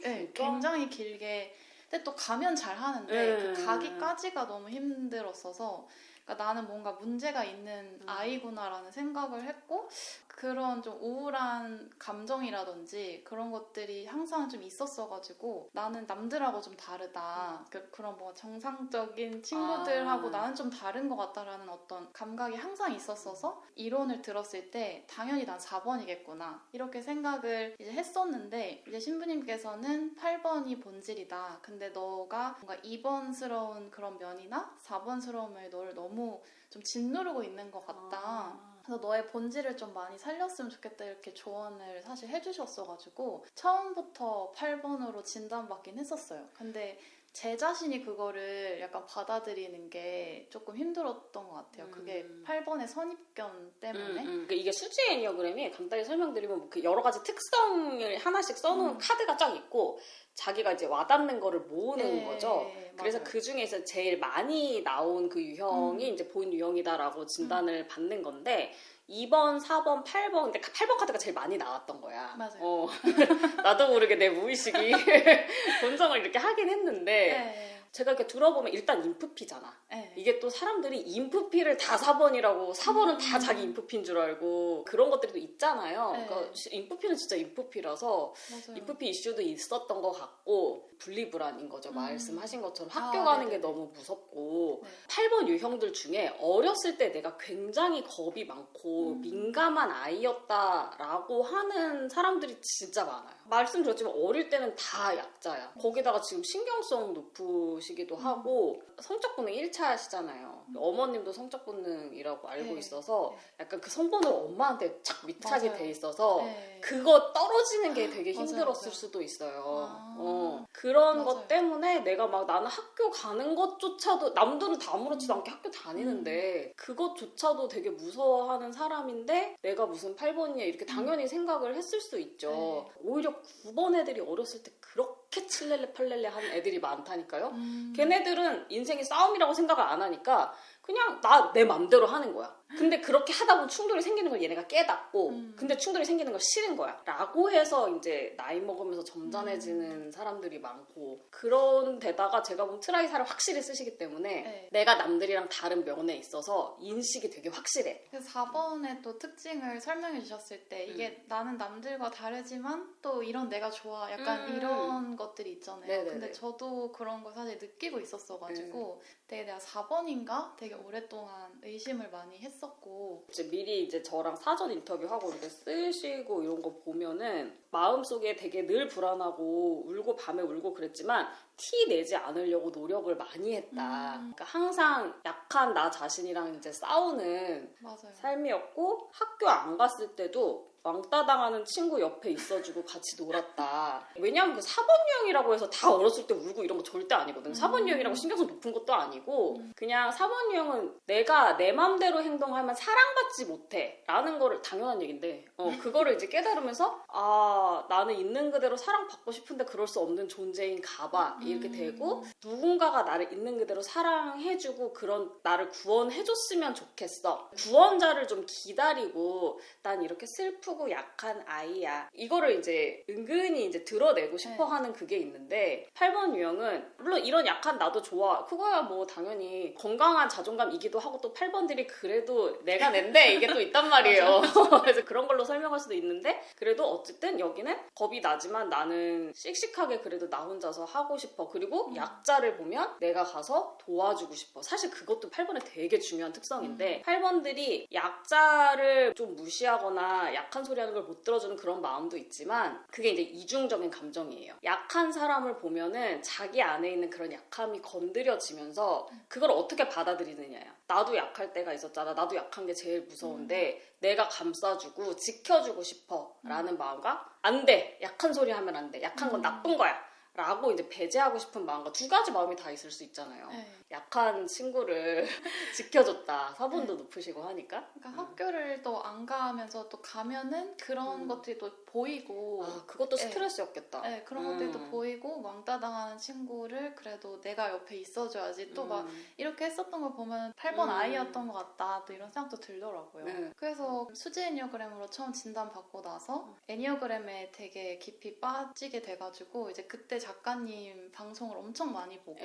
네, 굉장히 길게 근데 또 가면 잘 하는데 그 가기까지가 너무 힘들었어서 그러니까 나는 뭔가 문제가 있는 아이구나라는 생각을 했고 그런 좀 우울한 감정이라든지 그런 것들이 항상 좀 있었어가지고 나는 남들하고 좀 다르다 그런 뭔가 정상적인 친구들하고 나는 좀 다른 것 같다라는 어떤 감각이 항상 있었어서 이론을 들었을 때 당연히 난 4번이겠구나 이렇게 생각을 이제 했었는데 이제 신부님께서는 8번이 본질이다 근데 너가 뭔가 2번스러운 그런 면이나 4번스러움을 너를 너무 좀 짓누르고 있는 것 같다 그래서 너의 본질을 좀 많이 살렸으면 좋겠다 이렇게 조언을 사실 해주셨어가지고 처음부터 8번으로 진단받긴 했었어요. 근데 제 자신이 그거를 약간 받아들이는 게 조금 힘들었던 것 같아요. 그게 8번의 선입견 때문에. 그러니까 이게 수지 애니어그램이 간단히 설명드리면 그 여러 가지 특성을 하나씩 써놓은 카드가 쫙 있고 자기가 이제 와닿는 거를 모으는 거죠. 그래서 맞아요. 그 중에서 제일 많이 나온 그 유형이 이제 본 유형이다라고 진단을 받는 건데 2번, 4번, 8번 근데 8번 카드가 제일 많이 나왔던 거야. 맞아요. 나도 모르게 내 무의식이 본성을 이렇게 하긴 했는데 네. 제가 이렇게 들어보면 일단 인프피잖아. 네. 이게 또 사람들이 인프피를 다 4번이라고 4번은 다 자기 인프피인 줄 알고 그런 것들이 또 있잖아요. 네. 그러니까 인프피는 진짜 인프피라서 맞아요. 인프피 이슈도 있었던 것 같고 분리불안인 거죠. 말씀하신 것처럼 학교 아, 가는 게 네네네. 너무 무섭고 네. 8번 유형들 중에 어렸을 때 내가 굉장히 겁이 많고 민감한 아이였다라고 하는 사람들이 진짜 많아요. 말씀드렸지만 어릴 때는 다 약자야. 거기다가 지금 신경성 높으시기도 하고 성적 본능 1차시잖아요. 어머님도 성적 본능이라고 알고 네. 있어서 약간 그 성본을 엄마한테 착 밀착이 맞아요. 돼 있어서 네. 그거 떨어지는 게 되게 맞아요, 힘들었을 맞아요. 수도 있어요. 아. 그런 맞아요. 것 때문에 내가 막 나는 학교 가는 것조차도 남들은 다 아무렇지도 않게 학교 다니는데 그것조차도 되게 무서워하는 사람인데 내가 무슨 8번이야 이렇게 당연히 생각을 했을 수 있죠. 네. 오히려 9번 애들이 어렸을 때 그렇게 칠렐레 팔렐레 하는 애들이 많다니까요. 음. 걔네들은 인생이 싸움이라고 생각을 안 하니까 그냥 나 내 맘대로 하는 거야. 근데 그렇게 하다 보면 충돌이 생기는 걸 얘네가 깨닫고 근데 충돌이 생기는 걸 싫은 거야. 라고 해서 이제 나이 먹으면서 점잖해지는 사람들이 많고 그런 데다가 제가 보면 트라이사를 확실히 쓰시기 때문에 네. 내가 남들이랑 다른 면에 있어서 인식이 되게 확실해. 그래서 4번의 또 특징을 설명해 주셨을 때 이게 나는 남들과 다르지만 또 이런 내가 좋아 약간 이런 것들이 있잖아요. 네네네. 근데 저도 그런 걸 사실 느끼고 있었어가지고 되게 내가 4번인가 되게 오랫동안 의심을 많이 했었고 이제 미리 이제 저랑 사전 인터뷰하고 이렇게 쓰시고 이런 거 보면은 마음속에 되게 늘 불안하고 울고 밤에 울고 그랬지만 티 내지 않으려고 노력을 많이 했다. 그러니까 항상 약한 나 자신이랑 이제 싸우는 맞아요. 삶이었고 학교 안 갔을 때도 왕따 당하는 친구 옆에 있어주고 같이 놀았다. 왜냐하면 그 4번 유형이라고 해서 다 어렸을 때 울고 이런 거 절대 아니거든. 4번 유형이라고 신경성 높은 것도 아니고 그냥 4번 유형은 내가 내 맘대로 행동하면 사랑받지 못해 라는 거를 당연한 얘기인데 그거를 이제 깨달으면서 아 나는 있는 그대로 사랑받고 싶은데 그럴 수 없는 존재인가 봐 이렇게 되고 누군가가 나를 있는 그대로 사랑해주고 그런 나를 구원해줬으면 좋겠어. 구원자를 좀 기다리고 난 이렇게 슬프고 약한 아이야. 이거를 이제 은근히 이제 드러내고 싶어 하는 그게 있는데 8번 유형은 물론 이런 약한 나도 좋아. 그거야 뭐 당연히 건강한 자존감이기도 하고 또 8번들이 그래도 내가 낸데 이게 또 있단 말이에요. 그래서 그런 걸로 설명할 수도 있는데 그래도 어쨌든 여기는 겁이 나지만 나는 씩씩하게 그래도 나 혼자서 하고 싶어. 그리고 약자를 보면 내가 가서 도와주고 싶어. 사실 그것도 8번의 되게 중요한 특성인데 8번들이 약자를 좀 무시하거나 약한 소리 하는 걸 못 들어주는 그런 마음도 있지만 그게 이제 이중적인 감정이에요. 약한 사람을 보면은 자기 안에 있는 그런 약함이 건드려지면서 그걸 어떻게 받아들이느냐야. 나도 약할 때가 있었잖아. 나도 약한 게 제일 무서운데 내가 감싸주고 지켜주고 싶어 라는 마음과 안 돼. 약한 소리 하면 안 돼. 약한 건 나쁜 거야. 라고 이제 배제하고 싶은 마음과 두 가지 마음이 다 있을 수 있잖아요. 네. 약한 친구를 지켜줬다. 사본도 높으시고 하니까. 그러니까 학교를 또 안 가면서 또 가면은 그런 것들이 또 보이고 아, 그것도 스트레스였겠다. 네, 그런 것들이 또 보이고 왕따 당하는 친구를 그래도 내가 옆에 있어줘야지 또 막 이렇게 했었던 걸 보면 8번 아이였던 것 같다 또 이런 생각도 들더라고요. 그래서 수지 애니어그램으로 처음 진단받고 나서 애니어그램에 되게 깊이 빠지게 돼가지고 이제 그때 작가님 방송을 엄청 많이 보고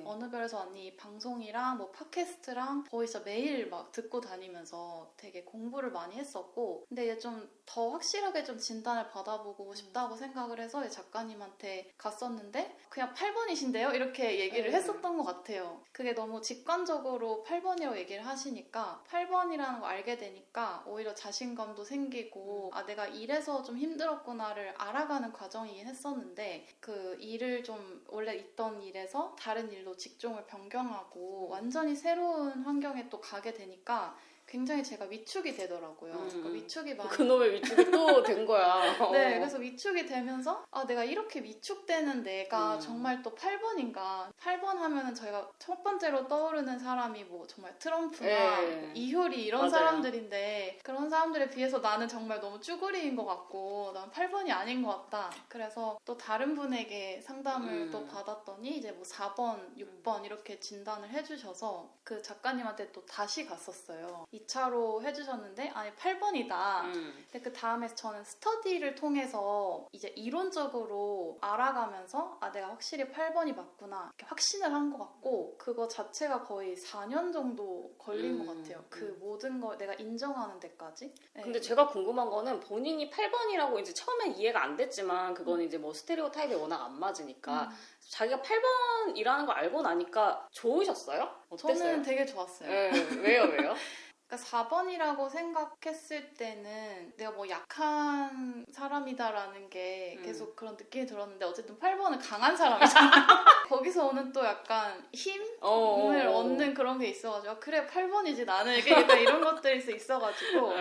어느 별에서 언니 방송이랑 뭐 팟캐스트랑 거의 진짜 매일 막 듣고 다니면서 되게 공부를 많이 했었고 근데 이제 좀 더 확실하게 좀 진단을 받아보고 싶다고 생각을 해서 이 작가님한테 갔었는데 그냥 8번이신데요? 이렇게 얘기를 했었던 것 같아요. 그게 너무 직관적으로 8번이라고 얘기를 하시니까 8번이라는 걸 알게 되니까 오히려 자신감도 생기고 아 내가 이래서 좀 힘들었구나를 알아가는 과정이긴 했었는데 그 일을 좀 원래 있던 일에서 다른 일로 직종을 변경하고 완전히 새로운 환경에 또 가게 되니까 굉장히 제가 위축이 되더라고요. 그러니까 위축이 많이 그놈의 위축이 또 된 거야. 네, 그래서 위축이 되면서 내가 이렇게 위축되는 내가 정말 또 8번인가. 8번 하면은 저희가 첫 번째로 떠오르는 사람이 뭐 정말 트럼프나 네. 이효리 이런 맞아요. 사람들인데 그런 사람들에 비해서 나는 정말 너무 쭈구리인 것 같고 난 8번이 아닌 것 같다. 그래서 또 다른 분에게 상담을 또 받았더니 이제 뭐 4번, 6번 이렇게 진단을 해주셔서 그 작가님한테 또 다시 갔었어요. 2차로 해주셨는데 아니 8번이다. 근데 그 다음에 저는 스터디를 통해서 이제 이론적으로 알아가면서 내가 확실히 8번이 맞구나 이렇게 확신을 한 것 같고 그거 자체가 거의 4년 정도 걸린 것 같아요. 그 모든 걸 내가 인정하는 데까지. 네. 근데 제가 궁금한 거는 본인이 8번이라고 이제 처음엔 이해가 안 됐지만 그거는 이제 뭐 스테레오타입이 워낙 안 맞으니까 자기가 8번이라는 걸 알고 나니까 좋으셨어요? 어땠어요? 저는 되게 좋았어요. 네, 왜요? 그러니까 4번이라고 생각했을 때는 내가 뭐 약한 사람이다라는 게 계속 그런 느낌이 들었는데 어쨌든 8번은 강한 사람이잖아요. 거기서 오는 또 약간 힘을 얻는 그런 게 있어가지고 그래 8번이지 나는 이게 약간 이런 것들이 있어가지고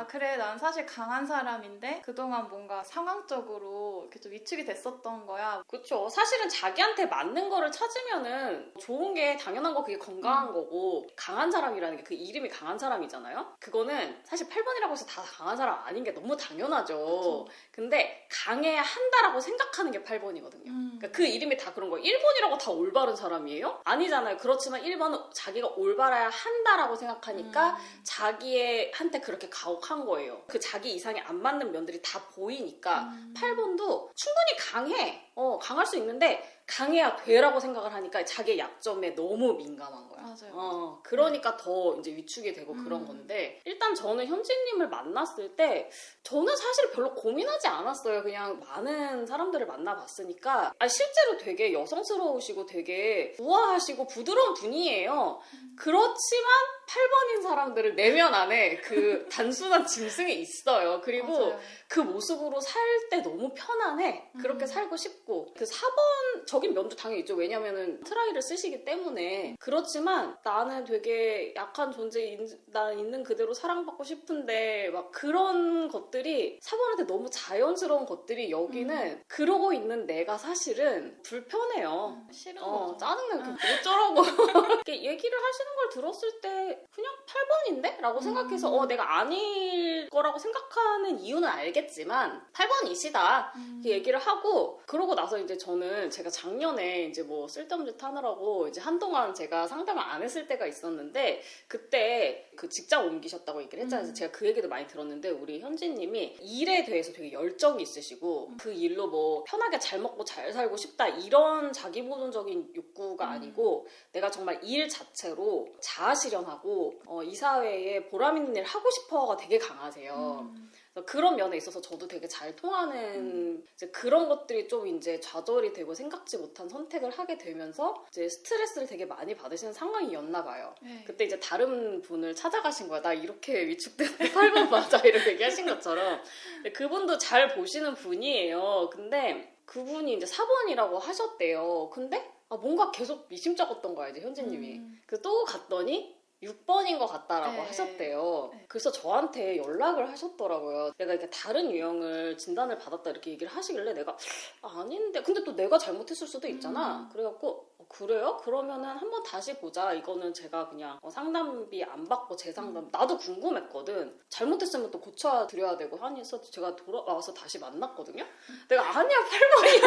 그래 난 사실 강한 사람인데 그동안 뭔가 상황적으로 이렇게 좀 위축이 됐었던 거야. 그렇죠. 사실은 자기한테 맞는 거를 찾으면은 좋은 게 당연한 거 그게 건강한 거고 강한 사람이라는 게 그 이름이 강한 사람이잖아요. 그거는 사실 8번이라고 해서 다 강한 사람 아닌 게 너무 당연하죠. 그쵸. 근데 강해야 한다라고 생각하는 게 8번이거든요. 그러니까 그 이름이 다 그런 거예요. 1번이라고 다 올바른 사람이에요? 아니잖아요. 그렇지만 1번은 자기가 올바라야 한다라고 생각하니까 자기한테 그렇게 가혹한 거예요. 그 자기 이상이 안 맞는 면들이 다 보이니까 8번도 충분히 강해. 강할 수 있는데 강해야 돼라고 생각을 하니까 자기의 약점에 너무 민감한 거야. 맞아요. 그러니까 더 이제 위축이 되고 그런 건데 일단 저는 현진님을 만났을 때 저는 사실 별로 고민하지 않았어요. 그냥 많은 사람들을 만나봤으니까 실제로 되게 여성스러우시고 되게 우아하시고 부드러운 분이에요. 그렇지만 8번인 사람들을 내면 안에 그 단순한 짐승이 있어요. 그리고 맞아요. 그 모습으로 살 때 너무 편안해. 그렇게 살고 싶고. 그 4번적인 면도 당연히 있죠. 왜냐면은 트라이를 쓰시기 때문에. 그렇지만 나는 되게 약한 존재인, 난 있는 그대로 사랑받고 싶은데 막 그런 것들이 4번한테 너무 자연스러운 것들이 여기는 그러고 있는 내가 사실은 불편해요. 싫은 거죠. 짜증나요. 어쩌라고. 이렇게 얘기를 하시는 걸 들었을 때 그냥 8번인데? 라고 생각해서 내가 아닐 거라고 생각하는 이유는 알겠지만 8번이시다 이렇게 얘기를 하고 그러고 나서 이제 저는 제가 작년에 이제 뭐 쓸데없는 짓 하느라고 이제 한동안 제가 상담을 안 했을 때가 있었는데 그때 그 직장 옮기셨다고 얘기를 했잖아요. 그래서 제가 그 얘기도 많이 들었는데 우리 현지님이 일에 대해서 되게 열정이 있으시고 그 일로 뭐 편하게 잘 먹고 잘 살고 싶다 이런 자기보존적인 욕구가 아니고 내가 정말 일 자체로 자아실현하고 이 사회에 보람 있는 일 하고 싶어가 되게 강하세요. 그래서 그런 면에 있어서 저도 되게 잘 통하는 이제 그런 것들이 좀 이제 좌절이 되고 생각지 못한 선택을 하게 되면서 이제 스트레스를 되게 많이 받으시는 상황이었나 봐요. 네. 그때 이제 다른 분을 찾아가신 거야. 나 이렇게 위축되는데 8번 맞아 이렇게 얘기하신 것처럼. 근데 그분도 잘 보시는 분이에요. 근데 그분이 이제 4번이라고 하셨대요. 근데 뭔가 계속 미심쩍었던 거야 이제 현지님이. 그래서 또 갔더니 6번인 것 같다라고 네. 하셨대요. 네. 그래서 저한테 연락을 하셨더라고요. 내가 이렇게 다른 유형을 진단을 받았다 이렇게 얘기를 하시길래 내가 아닌데 근데 또 내가 잘못했을 수도 있잖아. 그래갖고 그래요? 그러면은 한번 다시 보자. 이거는 제가 그냥 상담비 안 받고 재상담 나도 궁금했거든. 잘못했으면 또 고쳐드려야 되고 하니서 제가 돌아와서 다시 만났거든요. 내가 아니야 8번이야.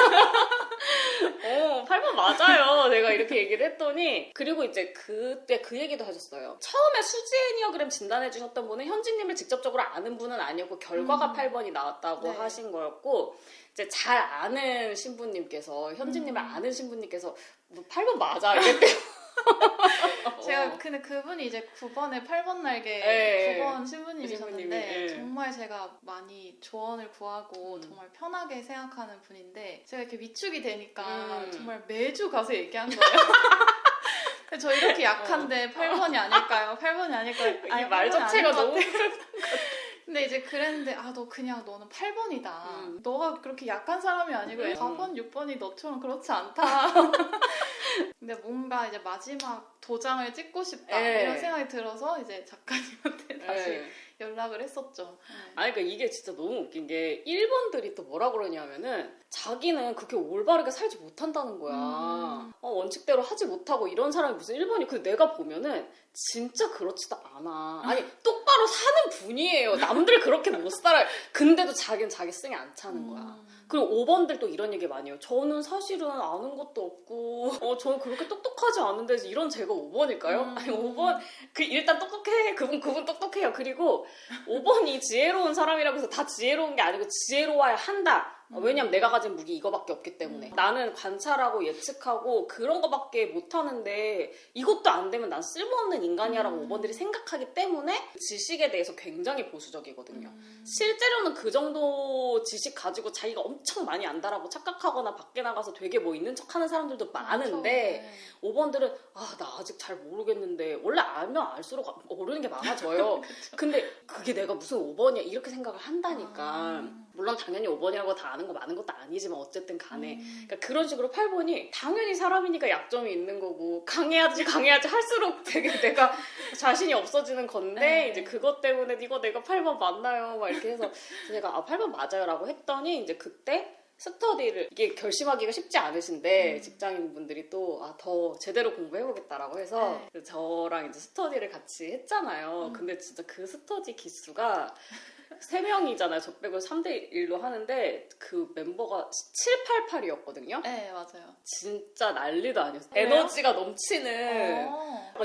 8번 맞아요. 내가 이렇게 얘기를 했더니 그리고 이제 그때 그 얘기도 하셨어요. 처음에 수지 애니어그램 진단해 주셨던 분은 현진님을 직접적으로 아는 분은 아니었고 결과가 8번이 나왔다고 네. 하신 거였고 이제 잘 아는 신부님께서 현진님을 아는 신부님께서 너 8번 맞아 이랬대요. 제가 근데 그분이 이제 9번에 8번 날개 네. 9번 신부님이셨는데 네. 정말 제가 많이 조언을 구하고 정말 편하게 생각하는 분인데 제가 이렇게 위축이 되니까 정말 매주 가서 얘기한 거예요. 저 이렇게 약한데 8번이 아닐까요? 8번이 아닐까요? 이 말 자체가 너무 근데 이제 그랬는데 너는 8번이다. 너가 그렇게 약한 사람이 아니고 4번, 6번이 너처럼 그렇지 않다. 근데 뭔가 이제 마지막 도장을 찍고 싶다 네. 이런 생각이 들어서 이제 작가님한테 다시 네. 연락을 했었죠. 아니, 그러니까 이게 진짜 너무 웃긴 게 1번들이 또 뭐라 그러냐면은 자기는 그렇게 올바르게 살지 못한다는 거야. 원칙대로 하지 못하고 이런 사람이 무슨 1번이. 근데 내가 보면은 진짜 그렇지도 않아. 아니, 똑바로 사는 분이에요. 남들 그렇게 못 살아요. 근데도 자기는 자기 승에 안 차는 거야. 그리고 5번들도 이런 얘기 많이 해요. 저는 사실은 아는 것도 없고 저는 그렇게 똑똑하지 않은데 이런 제가 5번일까요? 아니, 5번 일단 똑똑해. 그분 똑똑해요. 그리고 5번이 지혜로운 사람이라고 해서 다 지혜로운 게 아니고 지혜로워야 한다. 왜냐면 내가 가진 무기 이거밖에 없기 때문에. 나는 관찰하고 예측하고 그런 거밖에 못하는데 이것도 안 되면 난 쓸모없는 인간이야라고 5번들이 생각하기 때문에 지식에 대해서 굉장히 보수적이거든요. 실제로는 그 정도 지식 가지고 자기가 엄청 많이 안다라고 착각하거나 밖에 나가서 되게 뭐 있는 척하는 사람들도 많은데 5번들은 나 아직 잘 모르겠는데 원래 알면 알수록 모르는 게 많아져요. 근데 그게 내가 무슨 5번이야 이렇게 생각을 한다니까. 물론 당연히 5번이라고 다 아는 거 많은 것도 아니지만 어쨌든 간에 그러니까 그런 식으로 8번이 당연히 사람이니까 약점이 있는 거고 강해야지 할수록 되게 내가 자신이 없어지는 건데 이제 그것 때문에 이거 내가 8번 맞나요? 막 이렇게 해서 제가 8번 맞아요 라고 했더니 이제 그때 스터디를 이게 결심하기가 쉽지 않으신데 직장인분들이 또 더 제대로 공부해보겠다라고 해서 저랑 이제 스터디를 같이 했잖아요. 근데 진짜 그 스터디 기수가 3명이잖아요. 저 빼고 3대1로 하는데 그 멤버가 788이었거든요. 네, 맞아요. 진짜 난리도 아니었어요. 왜요? 에너지가 넘치는.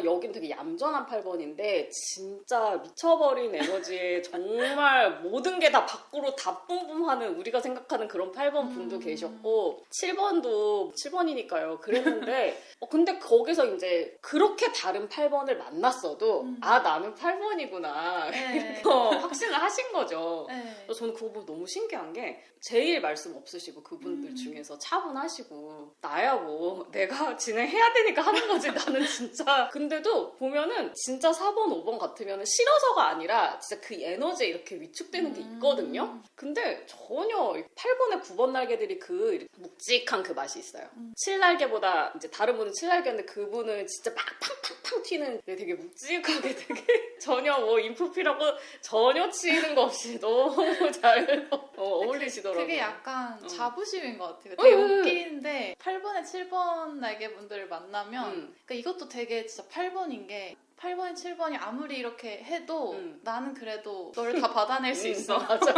여긴 되게 얌전한 8번인데 진짜 미쳐버린 에너지에 정말 모든 게 다 밖으로 다 뿜뿜하는 우리가 생각하는 그런 8번 분도 계셨고 7번도 7번이니까요. 그랬는데 근데 거기서 이제 그렇게 다른 8번을 만났어도 나는 8번이구나. 네. 확신을 하신 거죠. 네. 저는 그거 보고 너무 신기한 게 제일 말씀 없으시고 그분들 중에서 차분하시고 나야 뭐 내가 진행해야 되니까 하는 거지 나는 진짜. 근데도 보면은 진짜 4번 5번 같으면 싫어서가 아니라 진짜 그 에너지에 이렇게 위축되는 게 있거든요. 근데 전혀 8번에 9번 날개들이 그 묵직한 그 맛이 있어요. 7날개보다 이제 다른 분은 7날개인데 그분은 진짜 막 팡팡팡 튀는 되게 묵직하게 되게 전혀 뭐 인프피라고 전혀 치이는 거 없이 너무 잘 어울리시더라고요. 그게 약간 자부심인 것 같아요. 되게 웃기는데 8번에 7번 날개분들을 만나면 그러니까 이것도 되게 진짜 8번인 게 8번에 7번이 아무리 이렇게 해도 나는 그래도 너를 다 받아낼 수 있어. 맞아.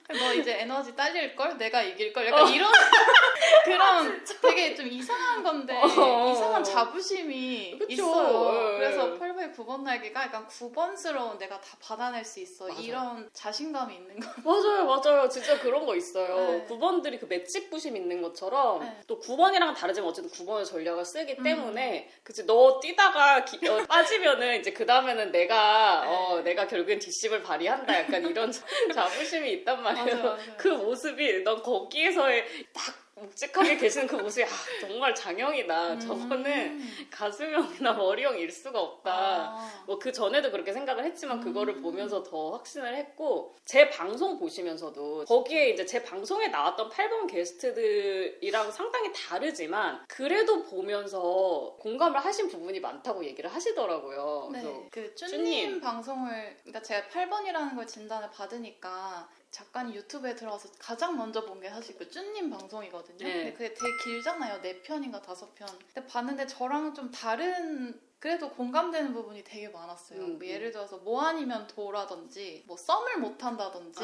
너 이제 에너지 딸릴걸? 내가 이길걸? 약간 이런 그런 되게 좀 이상한 건데 이상한 자부심이 그쵸. 있어요. 그래서 8번에 9번 날개가 약간 9번스러운 내가 다 받아낼 수 있어. 맞아. 이런 자신감이 있는 거. 맞아요. 진짜 그런 거 있어요. 네. 9번들이 그 맷집부심 있는 것처럼 또 9번이랑은 다르지만 어쨌든 9번의 전략을 쓰기 때문에 그치 너 뛰다가 빠지면은 이제 그 다음에는 내가 결국엔 뒷심을 발휘한다. 약간 이런 자부심이 있단 말이에요. 맞아요. 그 모습이 넌 거기에서의 딱 묵직하게 계시는 그 모습이 정말 장형이다. 저거는 가수형이나 머리형일 수가 없다. 뭐 그 전에도 그렇게 생각을 했지만 그거를 보면서 더 확신을 했고 제 방송 보시면서도 거기에 이제 제 방송에 나왔던 8번 게스트들이랑 상당히 다르지만 그래도 보면서 공감을 하신 부분이 많다고 얘기를 하시더라고요. 그래서 네, 그 쭈님 방송을 그러니까 제가 8번이라는 걸 진단을 받으니까 작가님 유튜브에 들어가서 가장 먼저 본 게 사실 그 쭈님 방송이거든요. 네. 근데 그게 되게 길잖아요. 4편인가 5편. 근데 봤는데 저랑은 좀 다른 그래도 공감되는 부분이 되게 많았어요. 뭐 예를 들어서 뭐 아니면 도라든지 뭐 썸을 못 한다든지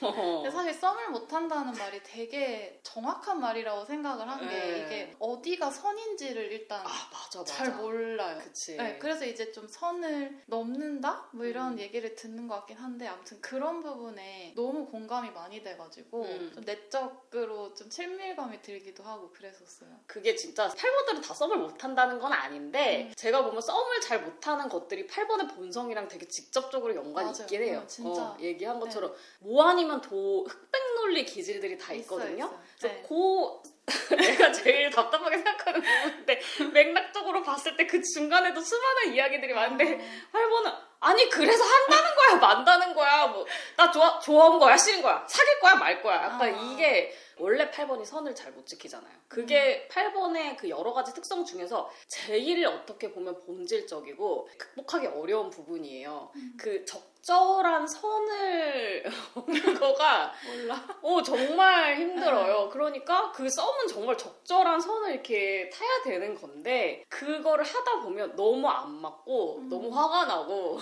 근데 사실 썸을 못 한다는 말이 되게 정확한 말이라고 생각을 한 게 이게 어디가 선인지를 일단 맞아. 잘 몰라요. 그치. 네, 그래서 이제 좀 선을 넘는다? 뭐 이런 얘기를 듣는 것 같긴 한데 아무튼 그런 부분에 너무 공감이 많이 돼가지고 좀 내적으로 좀 친밀감이 들기도 하고 그랬었어요. 그게 진짜 8번들은 다 썸을 못한다는 건 아닌데 제가 보면 썸을 잘 못하는 것들이 8번의 본성이랑 되게 직접적으로 연관이 맞아요. 있긴 해요. 진짜. 얘기한 것처럼 뭐 아니면 흑백 논리 기질들이 다 있거든요. 있어요. 그래서 내가 제일 답답하게 생각하는 부분인데 맥락적으로 봤을 때 그 중간에도 수많은 이야기들이 많은데 8번은 아니 그래서 한다는 거야 만다는 거야 뭐 나 좋아한 거야 싫은 거야 사귈 거야 말 거야 약간 이게 원래 8번이 선을 잘 못 지키잖아요. 그게 8번의 그 여러 가지 특성 중에서 제일 어떻게 보면 본질적이고 극복하기 어려운 부분이에요. 그 적절한 선을 얻는 거가 몰라. 정말 힘들어요. 그러니까 그 썸은 정말 적절한 선을 이렇게 타야 되는 건데 그거를 하다 보면 너무 안 맞고 너무 화가 나고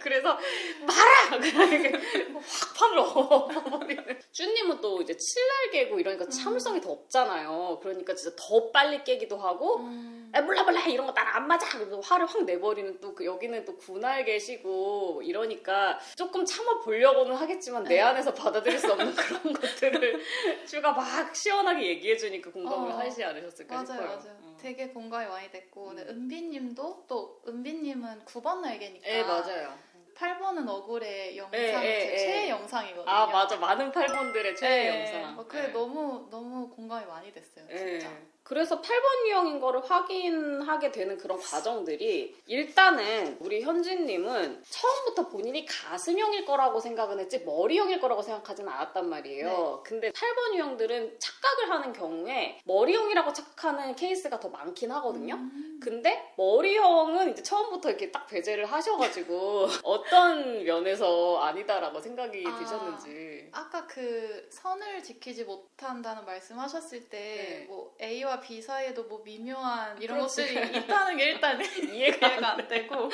그래서 말아! 그냥 이렇게 확 판을 엎어버리는. 쭈님은 또 이제 칠날개고 이러니까 참을성이 더 없잖아요. 그러니까 진짜 더 빨리 깨기도 하고 몰라 이런 거 나랑 안 맞아! 그래서 화를 확 내버리는 또 여기는 또 군날개시고 이러니까 조금 참아보려고는 하겠지만 내 안에서 받아들일 수 없는 그런 것들을 쭈가 막 시원하게 얘기해주니까 공감을 하시지 않으셨을까 싶어요. 맞아요. 되게 공감이 많이 됐고 근데 은비님도 또 은비님은 9번 날개니까 네, 맞아요. 8번은 억울의 영상 제 최애 영상이거든요. 아, 맞아. 많은 8번들의 최애 영상. 그게 너무 공감이 많이 됐어요. 진짜. 그래서 8번 유형인 거를 확인하게 되는 그런 과정들이 일단은 우리 현진님은 처음부터 본인이 가슴형일 거라고 생각은 했지 머리형일 거라고 생각하지는 않았단 말이에요. 네. 근데 8번 유형들은 착각을 하는 경우에 머리형이라고 착각하는 케이스가 더 많긴 하거든요. 근데 머리형은 이제 처음부터 이렇게 딱 배제를 하셔가지고 어떤 면에서 아니다라고 생각이 드셨는지. 아까 그 선을 지키지 못한다는 말씀하셨을 때 뭐 A와 B 사이에도 뭐 미묘한 이런 그렇지. 것들이 있다는 게 일단 이해가 안 되고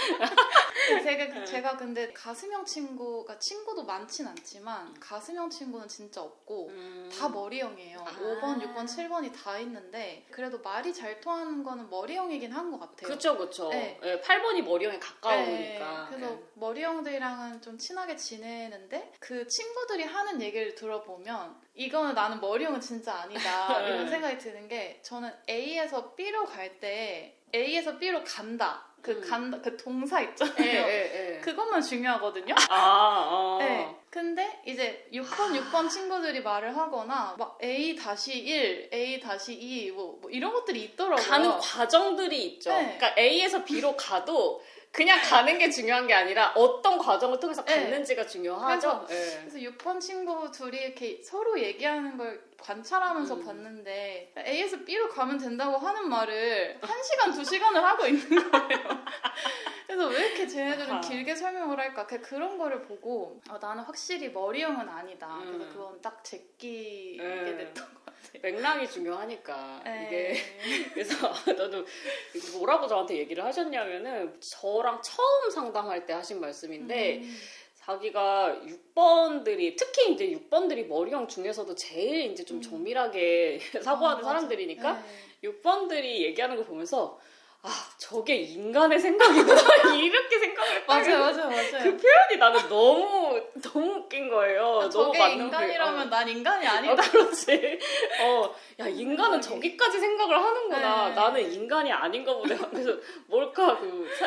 제가 근데 가슴형 친구도 많진 않지만 가슴형 친구는 진짜 없고 다 머리형이에요. 5번, 6번, 7번이 다 있는데 그래도 말이 잘 통하는 거는 머리형이긴 한 것 같아요. 그쵸. 네. 8번이 머리형에 가까우니까. 그래서 머리형들이랑은 좀 친하게 지내는데 그 친구들이 하는 얘기를 들어보면 이거는 나는 머리형은 진짜 아니다 이런 생각이 드는 게 저는 A에서 B로 갈 때 A에서 B로 간다 간다 그 동사 있잖아요. 그것만 중요하거든요. 네. 근데 이제 6번 친구들이 말을 하거나 막 A-1, A-2 뭐 이런 것들이 있더라고요. 가는 과정들이 있죠. 네. 그러니까 A에서 B로 가도 그냥 가는 게 중요한 게 아니라 어떤 과정을 통해서 네. 갔는지가 중요하죠. 그래서 6번 친구 둘이 이렇게 서로 얘기하는 걸 관찰하면서 봤는데 A에서 B로 가면 된다고 하는 말을 1시간, 2시간을 하고 있는 거예요. 그래서 왜 이렇게 쟤네들은 길게 설명을 할까? 그런 거를 보고 나는 확실히 머리형은 아니다. 그래서 그건 딱 제끼게 됐던 것 같아요. 맥락이 중요하니까 이게 그래서 나도 뭐라고 저한테 얘기를 하셨냐면은 저랑 처음 상담할 때 하신 말씀인데 자기가 6번들이 특히 이제 6번들이 머리형 중에서도 제일 이제 좀 정밀하게 사고하는 사람들이니까 6번들이 얘기하는 거 보면서 저게 인간의 생각이구나 이렇게 생각을 했다. 맞아요. 그 표현이 나는 너무 웃긴 거예요. 너무 저게 맞는 인간이라면 난 인간이 아니다. 그렇지. 야 인간은 저기까지 생각을 하는구나. 네. 나는 인간이 아닌가 보네. 그래서 뭘까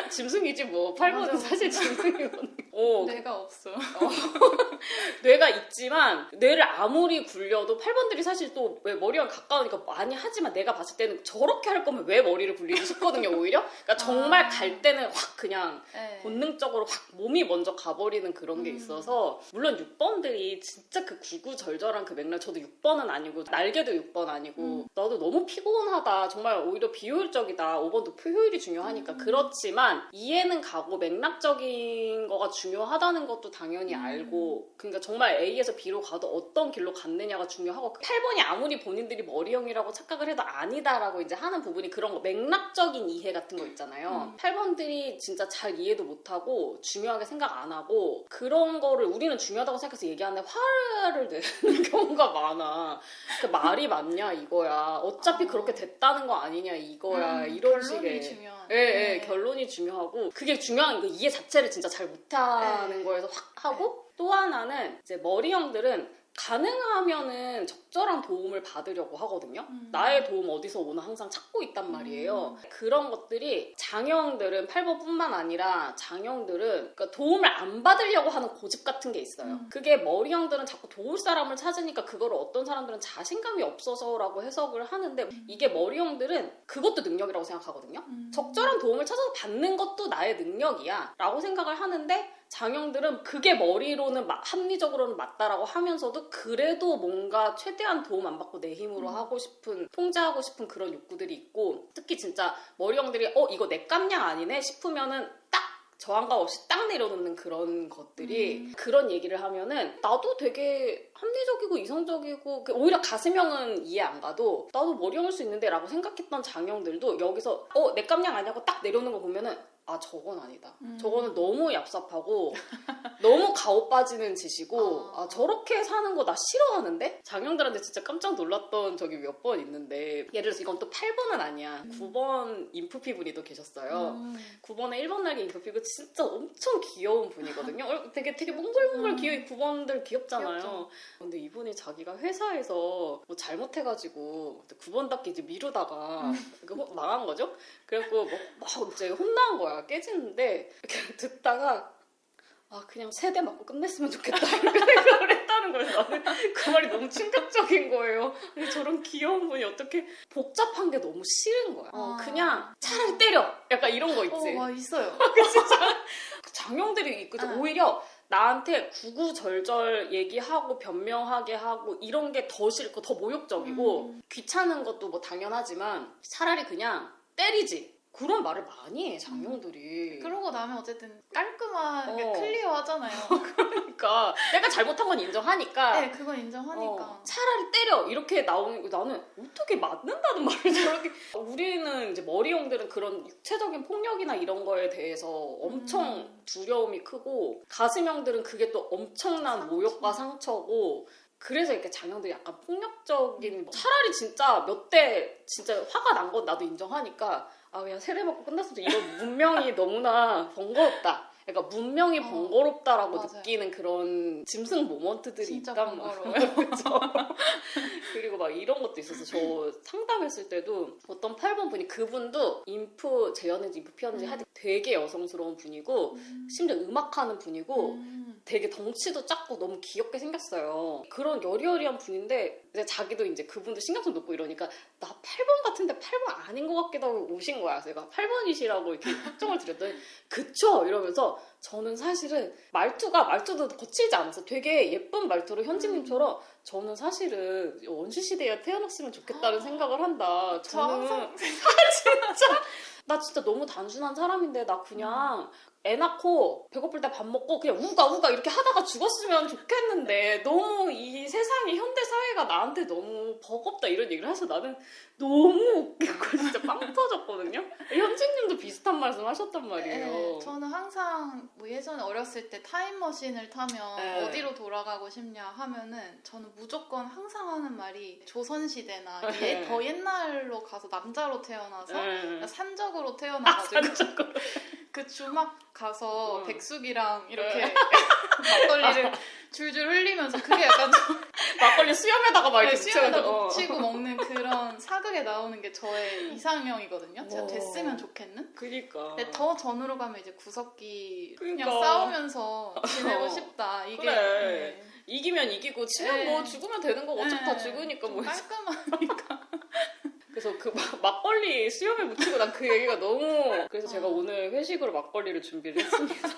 짐승이지 뭐. 8번은 사실 짐승이거든. 뇌가 없어. 뇌가 있지만 뇌를 아무리 굴려도 8번들이 사실 또 왜 머리랑 가까우니까 많이 하지만 내가 봤을 때는 저렇게 할 거면 왜 머리를 굴리지 싶거든요 오히려. 그러니까 정말 갈 때는 확 그냥 본능적으로 확 몸이 먼저 가버리는 그런 게 있어서 물론 6번들이 진짜 그 구구절절한 그 맥락 저도 6번은 아니고 날개도 6번 아니고 나도 너무 피곤하다 정말 오히려 비효율적이다 5번도 효율이 중요하니까 그렇지만 이해는 가고 맥락적인 거가 중요하다는 것도 당연히 알고 그러니까 정말 A에서 B로 가도 어떤 길로 갔느냐가 중요하고 8번이 아무리 본인들이 머리형이라고 착각을 해도 아니다라고 이제 하는 부분이 그런 거 맥락적인 이해 같은 거 있잖아요. 8번들이 진짜 잘 이해도 못하고 중요하게 생각 안 하고 그런 거를 우리는 중요하다고 생각해서 얘기하는데 화를 내는 경우가 많아. 그러니까 말이 맞냐 이거야. 어차피 그렇게 됐다는 거 아니냐 이거야. 이런 식의. 중요한. 결론이 중요하고 그게 중요한 거 이해 자체를 진짜 잘 못하는 거에서 확 하고 또 하나는 이제 머리형들은 가능하면은 적절한 도움을 받으려고 하거든요. 나의 도움 어디서 오나 항상 찾고 있단 말이에요. 그런 것들이 장형들은 8번뿐만 아니라 장형들은 그러니까 도움을 안 받으려고 하는 고집 같은 게 있어요. 그게 머리형들은 자꾸 도울 사람을 찾으니까 그거를 어떤 사람들은 자신감이 없어서라고 해석을 하는데 이게 머리형들은 그것도 능력이라고 생각하거든요. 적절한 도움을 찾아서 받는 것도 나의 능력이야 라고 생각을 하는데 장형들은 그게 머리로는 합리적으로는 맞다라고 하면서도 그래도 뭔가 최대한 도움 안 받고 내 힘으로 하고 싶은, 통제하고 싶은 그런 욕구들이 있고, 특히 진짜 머리형들이 이거 내 깜냥 아니네 싶으면은 딱 저항감 없이 딱 내려놓는 그런 것들이, 그런 얘기를 하면은 나도 되게 합리적이고 이성적이고 오히려 가슴형은 이해 안 가도 나도 머리형일 수 있는데 라고 생각했던 장형들도 여기서 내 깜냥 아니냐고 딱 내려오는 거 보면은 아, 저건 아니다. 저거는 너무 얍삽하고 너무 가오 빠지는 짓이고 아, 저렇게 사는 거 나 싫어하는데? 장형들한테 진짜 깜짝 놀랐던 적이 몇 번 있는데, 예를 들어서 이건 또 8번은 아니야. 9번 인프피 분이 또 계셨어요. 9번에 1번 날개 인프피고 진짜 엄청 귀여운 분이거든요. 되게 몽글몽글 귀여워. 9번들 귀엽잖아요. 귀엽죠. 근데 이분이 자기가 회사에서 뭐 잘못해가지고 9번답게 이제 미루다가 망한 거죠. 그래갖고 막 이제 혼난 거야. 깨지는데 이렇게 듣다가 그냥 세대 맞고 끝냈으면 좋겠다 이렇게 생각을 했다는 거예요. 나는 그 말이 너무 충격적인 거예요. 아니, 저런 귀여운 분이 어떻게, 복잡한 게 너무 싫은 거야. 그냥 차라리 때려 약간 이런 거 있지. 있어요. 진짜 장형들이 오히려 나한테 구구절절 얘기하고 변명하게 하고 이런 게 더 싫고 더 모욕적이고 귀찮은 것도 뭐 당연하지만 차라리 그냥 때리지. 그런 말을 많이 해, 장형들이. 그러고 나면 어쨌든 깔끔하게 클리어하잖아요. 그러니까 내가 잘못한 건 인정하니까. 네, 그건 인정하니까. 차라리 때려 이렇게 나오는 거 나는 어떻게 맞는다는 말을 저렇게. 우리는 이제 머리형들은 그런 육체적인 폭력이나 이런 거에 대해서 엄청 두려움이 크고, 가슴형들은 그게 또 엄청난 모욕과 상처고, 그래서 이렇게 장형들이 약간 폭력적인, 차라리 진짜 몇 대 진짜 화가 난 건 나도 인정하니까 그냥 세대 맞고 끝났어도 이런 문명이 너무나 번거롭다. 그러니까 문명이 번거롭다라고 맞아요. 느끼는 그런 짐승 모먼트들이 진짜 있단 말이에요. 그쵸? 그리고 막 이런 것도 있었어. 저 상담했을 때도 어떤 8번 분이, 그분도 인프 제였는지 인프 피었는지 하여튼 되게 여성스러운 분이고 심지어 음악하는 분이고 되게 덩치도 작고 너무 귀엽게 생겼어요. 그런 여리여리한 분인데 이제 자기도 이제 그분도 신경성 높고 이러니까 나 8번 같은데 8번 아닌 것 같기도 하고 오신 거야. 그래서 내가 8번이시라고 이렇게 확정을 드렸더니 그쵸? 이러면서 저는 사실은 말투도 거칠지 않았어. 되게 예쁜 말투로 현진님처럼 저는 사실은 원시시대에 태어났으면 좋겠다는 생각을 한다. 저는 진짜 나 진짜 너무 단순한 사람인데 나 그냥 애 낳고 배고플 때 밥 먹고 그냥 우가 이렇게 하다가 죽었으면 좋겠는데 너무 이 세상이 현대 사회가 나한테 너무 버겁다 이런 얘기를 해서 나는 너무 웃기고 진짜 빵 터졌거든요. 현진님도 비슷한 말씀 하셨단 말이에요. 네, 저는 항상 뭐 예전에 어렸을 때 타임머신을 타면 네. 어디로 돌아가고 싶냐 하면은 저는 무조건 항상 하는 말이 조선시대나 더 옛날로 가서 남자로 태어나서 산적으로 태어나가지고 그 주막 가서 백숙이랑 이렇게 막걸리를 줄줄 흘리면서 그게 약간 막걸리 수염에다가 막 이렇게 수염에다 묻혀가지고. 묻히고 먹는 그런 사극에 나오는 게 저의 이상형이거든요. 제가 됐으면 좋겠는. 그니까. 근데 더 전으로 가면 이제 구석기 그러니까. 그냥 싸우면서 지내고 싶다. 이게 그래. 이기면 이기고 지면 뭐 네. 죽으면 되는 거고 어차피 다 죽으니까 좀 뭐. 깔끔하니까. 그래서 그 막걸리 수염에 묻히고 난 그 얘기가 너무. 그래서 제가 오늘 회식으로 막걸리를 준비를 했습니다.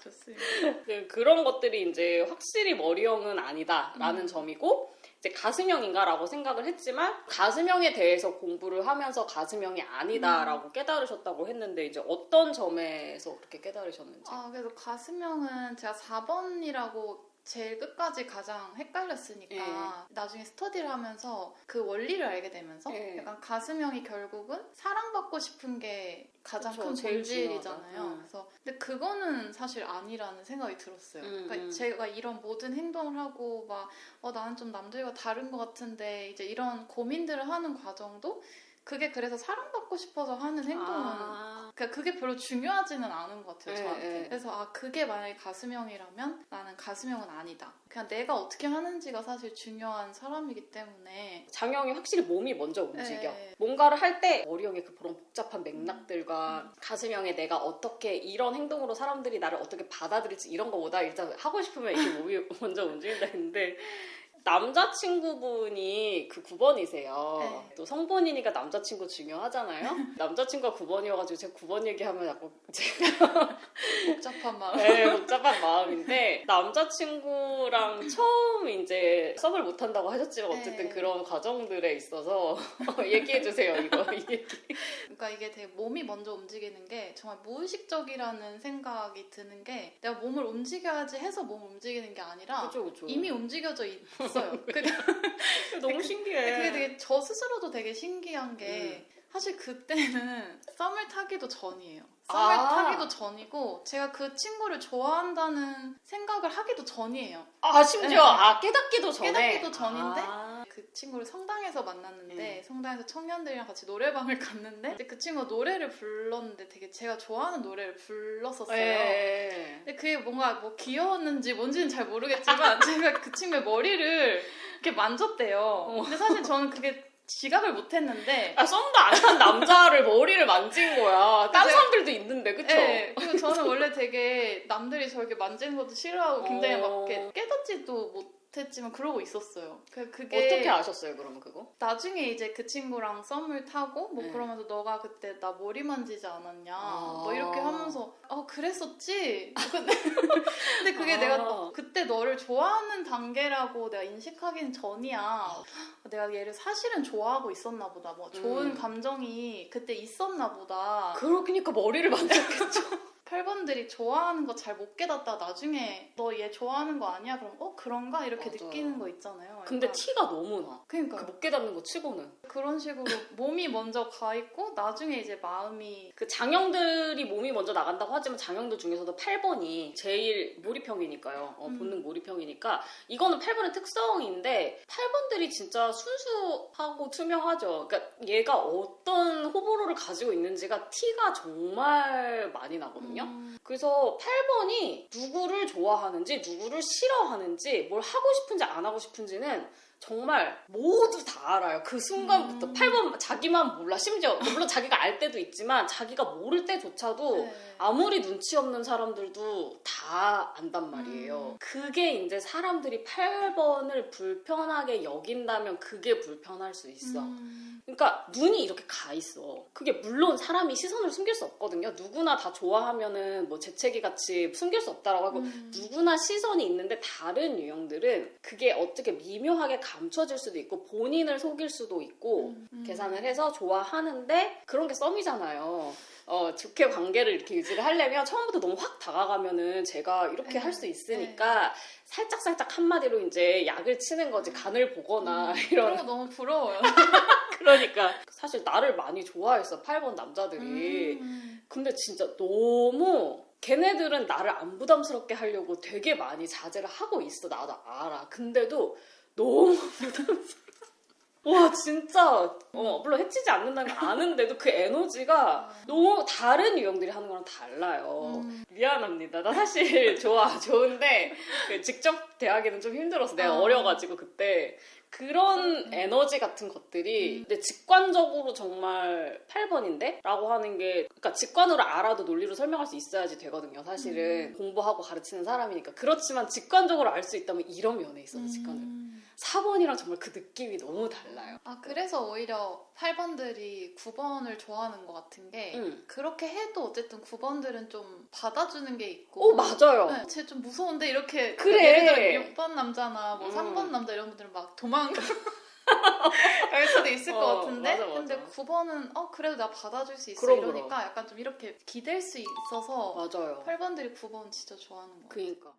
좋습니다. 그런 것들이 이제 확실히 머리형은 아니다라는 점이고, 이제 가슴형인가라고 생각을 했지만 가슴형에 대해서 공부를 하면서 가슴형이 아니다라고 깨달으셨다고 했는데 이제 어떤 점에서 그렇게 깨달으셨는지. 그래서 가슴형은 제가 4번이라고 제일 끝까지 가장 헷갈렸으니까 나중에 스터디를 하면서 그 원리를 알게 되면서 약간 가슴형이 결국은 사랑받고 싶은 게 가장 그쵸, 큰 제일 본질이잖아요. 중요하다. 그래서 근데 그거는 사실 아니라는 생각이 들었어요. 그러니까 제가 이런 모든 행동을 하고 막 나는 좀 남들과 다른 것 같은데 이제 이런 고민들을 하는 과정도 그게 그래서 사랑받고 싶어서 하는 행동은 그러니까 그게 별로 중요하지는 않은 것 같아요, 저한테. 그래서 그게 만약에 가슴형이라면 나는 가슴형은 아니다. 그냥 내가 어떻게 하는지가 사실 중요한 사람이기 때문에. 장형이 확실히 몸이 먼저 움직여. 네. 뭔가를 할 때 머리형의 그런 복잡한 맥락들과 가슴형의 내가 어떻게 이런 행동으로 사람들이 나를 어떻게 받아들일지 이런 거보다 일단 하고 싶으면 이게 몸이 먼저 움직인다 했는데 남자친구분이 그 9번이세요. 네. 또 성본이니까 남자친구 중요하잖아요. 남자친구가 9번이어가지고 제가 9번 얘기하면 자꾸 복잡한 마음. 네, 복잡한 마음인데 남자친구랑 처음 이제 썸을 못 한다고 하셨지만 어쨌든 네. 그런 과정들에 있어서 얘기해 주세요. 이 얘기. 그러니까 이게 되게 몸이 먼저 움직이는 게 정말 무의식적이라는 생각이 드는 게 내가 몸을 움직여야지 해서 몸을 움직이는 게 아니라 그쵸. 이미 움직여져 있어요. 그게 너무 신기해. 그게 되게 저 스스로도 되게 신기한 게 사실 그때는 썸을 타기도 전이에요. 썸을 타기도 전이고 제가 그 친구를 좋아한다는 생각을 하기도 전이에요. 아 심지어 네. 깨닫기도 전에. 깨닫기도 전인데 아. 그 친구를 성당에서 만났는데 성당에서 청년들이랑 같이 노래방을 갔는데 근데 그 친구가 노래를 불렀는데 되게 제가 좋아하는 노래를 불렀었어요. 네. 근데 그게 뭔가 뭐 귀여웠는지 뭔지는 잘 모르겠지만 제가 그 친구의 머리를 이렇게 만졌대요. 근데 사실 저는 그게 지각을 못했는데 아 썸도 안 탄 남자를 머리를 만진 거야. 딴 제가- 사람들도 있는데 그쵸? 네, 그리고 저는 원래 되게 남들이 저렇게 만지는 것도 싫어하고 굉장히 막 어. 이렇게 깨닫지도 못했지만 그러고 있었어요. 그게 어떻게 아셨어요 그러면 그거? 나중에 이제 그 친구랑 썸을 타고 뭐 네. 그러면서 너가 그때 나 머리 만지지 않았냐 아. 뭐 이렇게 하면서 그랬었지 근데 그게 내가 그때 너를 좋아하는 단계라고 내가 인식하기는 전이야 내가 얘를 사실은 좋아하고 있었나 보다 뭐 좋은 감정이 그때 있었나 보다 그러니까 머리를 만졌겠죠. 8번들이 좋아하는 거 잘 못 깨닫다 나중에 너 얘 좋아하는 거 아니야? 그럼 그런가? 이렇게 맞아요. 느끼는 거 있잖아요. 근데 그러니까 티가 너무 나. 그러니까요. 그 못 깨닫는 거 치고는. 그런 식으로 몸이 먼저 가 있고 나중에 이제 마음이 그 장형들이 몸이 먼저 나간다고 하지만 장형들 중에서도 8번이 제일 몰입형이니까요. 본능 몰입형이니까 이거는 8번의 특성인데 8번들이 진짜 순수하고 투명하죠. 그러니까 얘가 어떤 호불호를 가지고 있는지가 티가 정말 많이 나거든요. 그래서 8번이 누구를 좋아하는지 누구를 싫어하는지 뭘 하고 싶은지 안 하고 싶은지는 정말 모두 다 알아요. 그 순간부터 8번 자기만 몰라. 심지어 물론 자기가 알 때도 있지만 자기가 모를 때조차도 네. 아무리 눈치 없는 사람들도 다 안단 말이에요. 그게 이제 사람들이 8번을 불편하게 여긴다면 그게 불편할 수 있어. 그러니까 눈이 이렇게 가 있어. 그게 물론 사람이 시선을 숨길 수 없거든요. 누구나 다 좋아하면은 뭐 재채기 같이 숨길 수 없다라고 하고 누구나 시선이 있는데 다른 유형들은 그게 어떻게 미묘하게 감춰질 수도 있고 본인을 속일 수도 있고 계산을 해서 좋아하는데 그런 게 썸이잖아요. 좋게 관계를 이렇게 유지를 하려면 처음부터 너무 확 다가가면은 제가 이렇게 할 수 있으니까 살짝살짝 한마디로 이제 약을 치는 거지. 간을 보거나 그런 이런. 거 너무 부러워요. 그러니까 사실 나를 많이 좋아했어 8번 남자들이. 근데 진짜 너무 걔네들은 나를 안 부담스럽게 하려고 되게 많이 자제를 하고 있어. 나도 알아. 근데도 너무 부담스러워. 와 진짜 물론 해치지 않는다는 걸 아는데도 그 에너지가 너무 다른 유형들이 하는 거랑 달라요. 미안합니다. 나 사실 좋은데 직접 대하기는 좀 힘들어서 내가 어려가지고 그때 그런 에너지 같은 것들이 근데 직관적으로 정말 8번인데? 라고 하는 게 그러니까 직관으로 알아도 논리로 설명할 수 있어야지 되거든요. 사실은 공부하고 가르치는 사람이니까. 그렇지만 직관적으로 알 수 있다면 이런 면에 있어서 직관적으로 4번이랑 정말 그 느낌이 너무 달라요. 그래서 오히려 8번들이 9번을 좋아하는 것 같은 게 그렇게 해도 어쨌든 9번들은 좀 받아주는 게 있고 맞아요. 네, 쟤 좀 무서운데 이렇게 그래. 예를 들어 6번 남자나 뭐 3번 남자 이런 분들은 막 도망갈 수도 있을 것 같은데 맞아. 근데 9번은 그래도 나 받아줄 수 있어 그럼. 이러니까 약간 좀 이렇게 기댈 수 있어서 맞아요. 8번들이 9번 진짜 좋아하는 것 같아요. 그니까.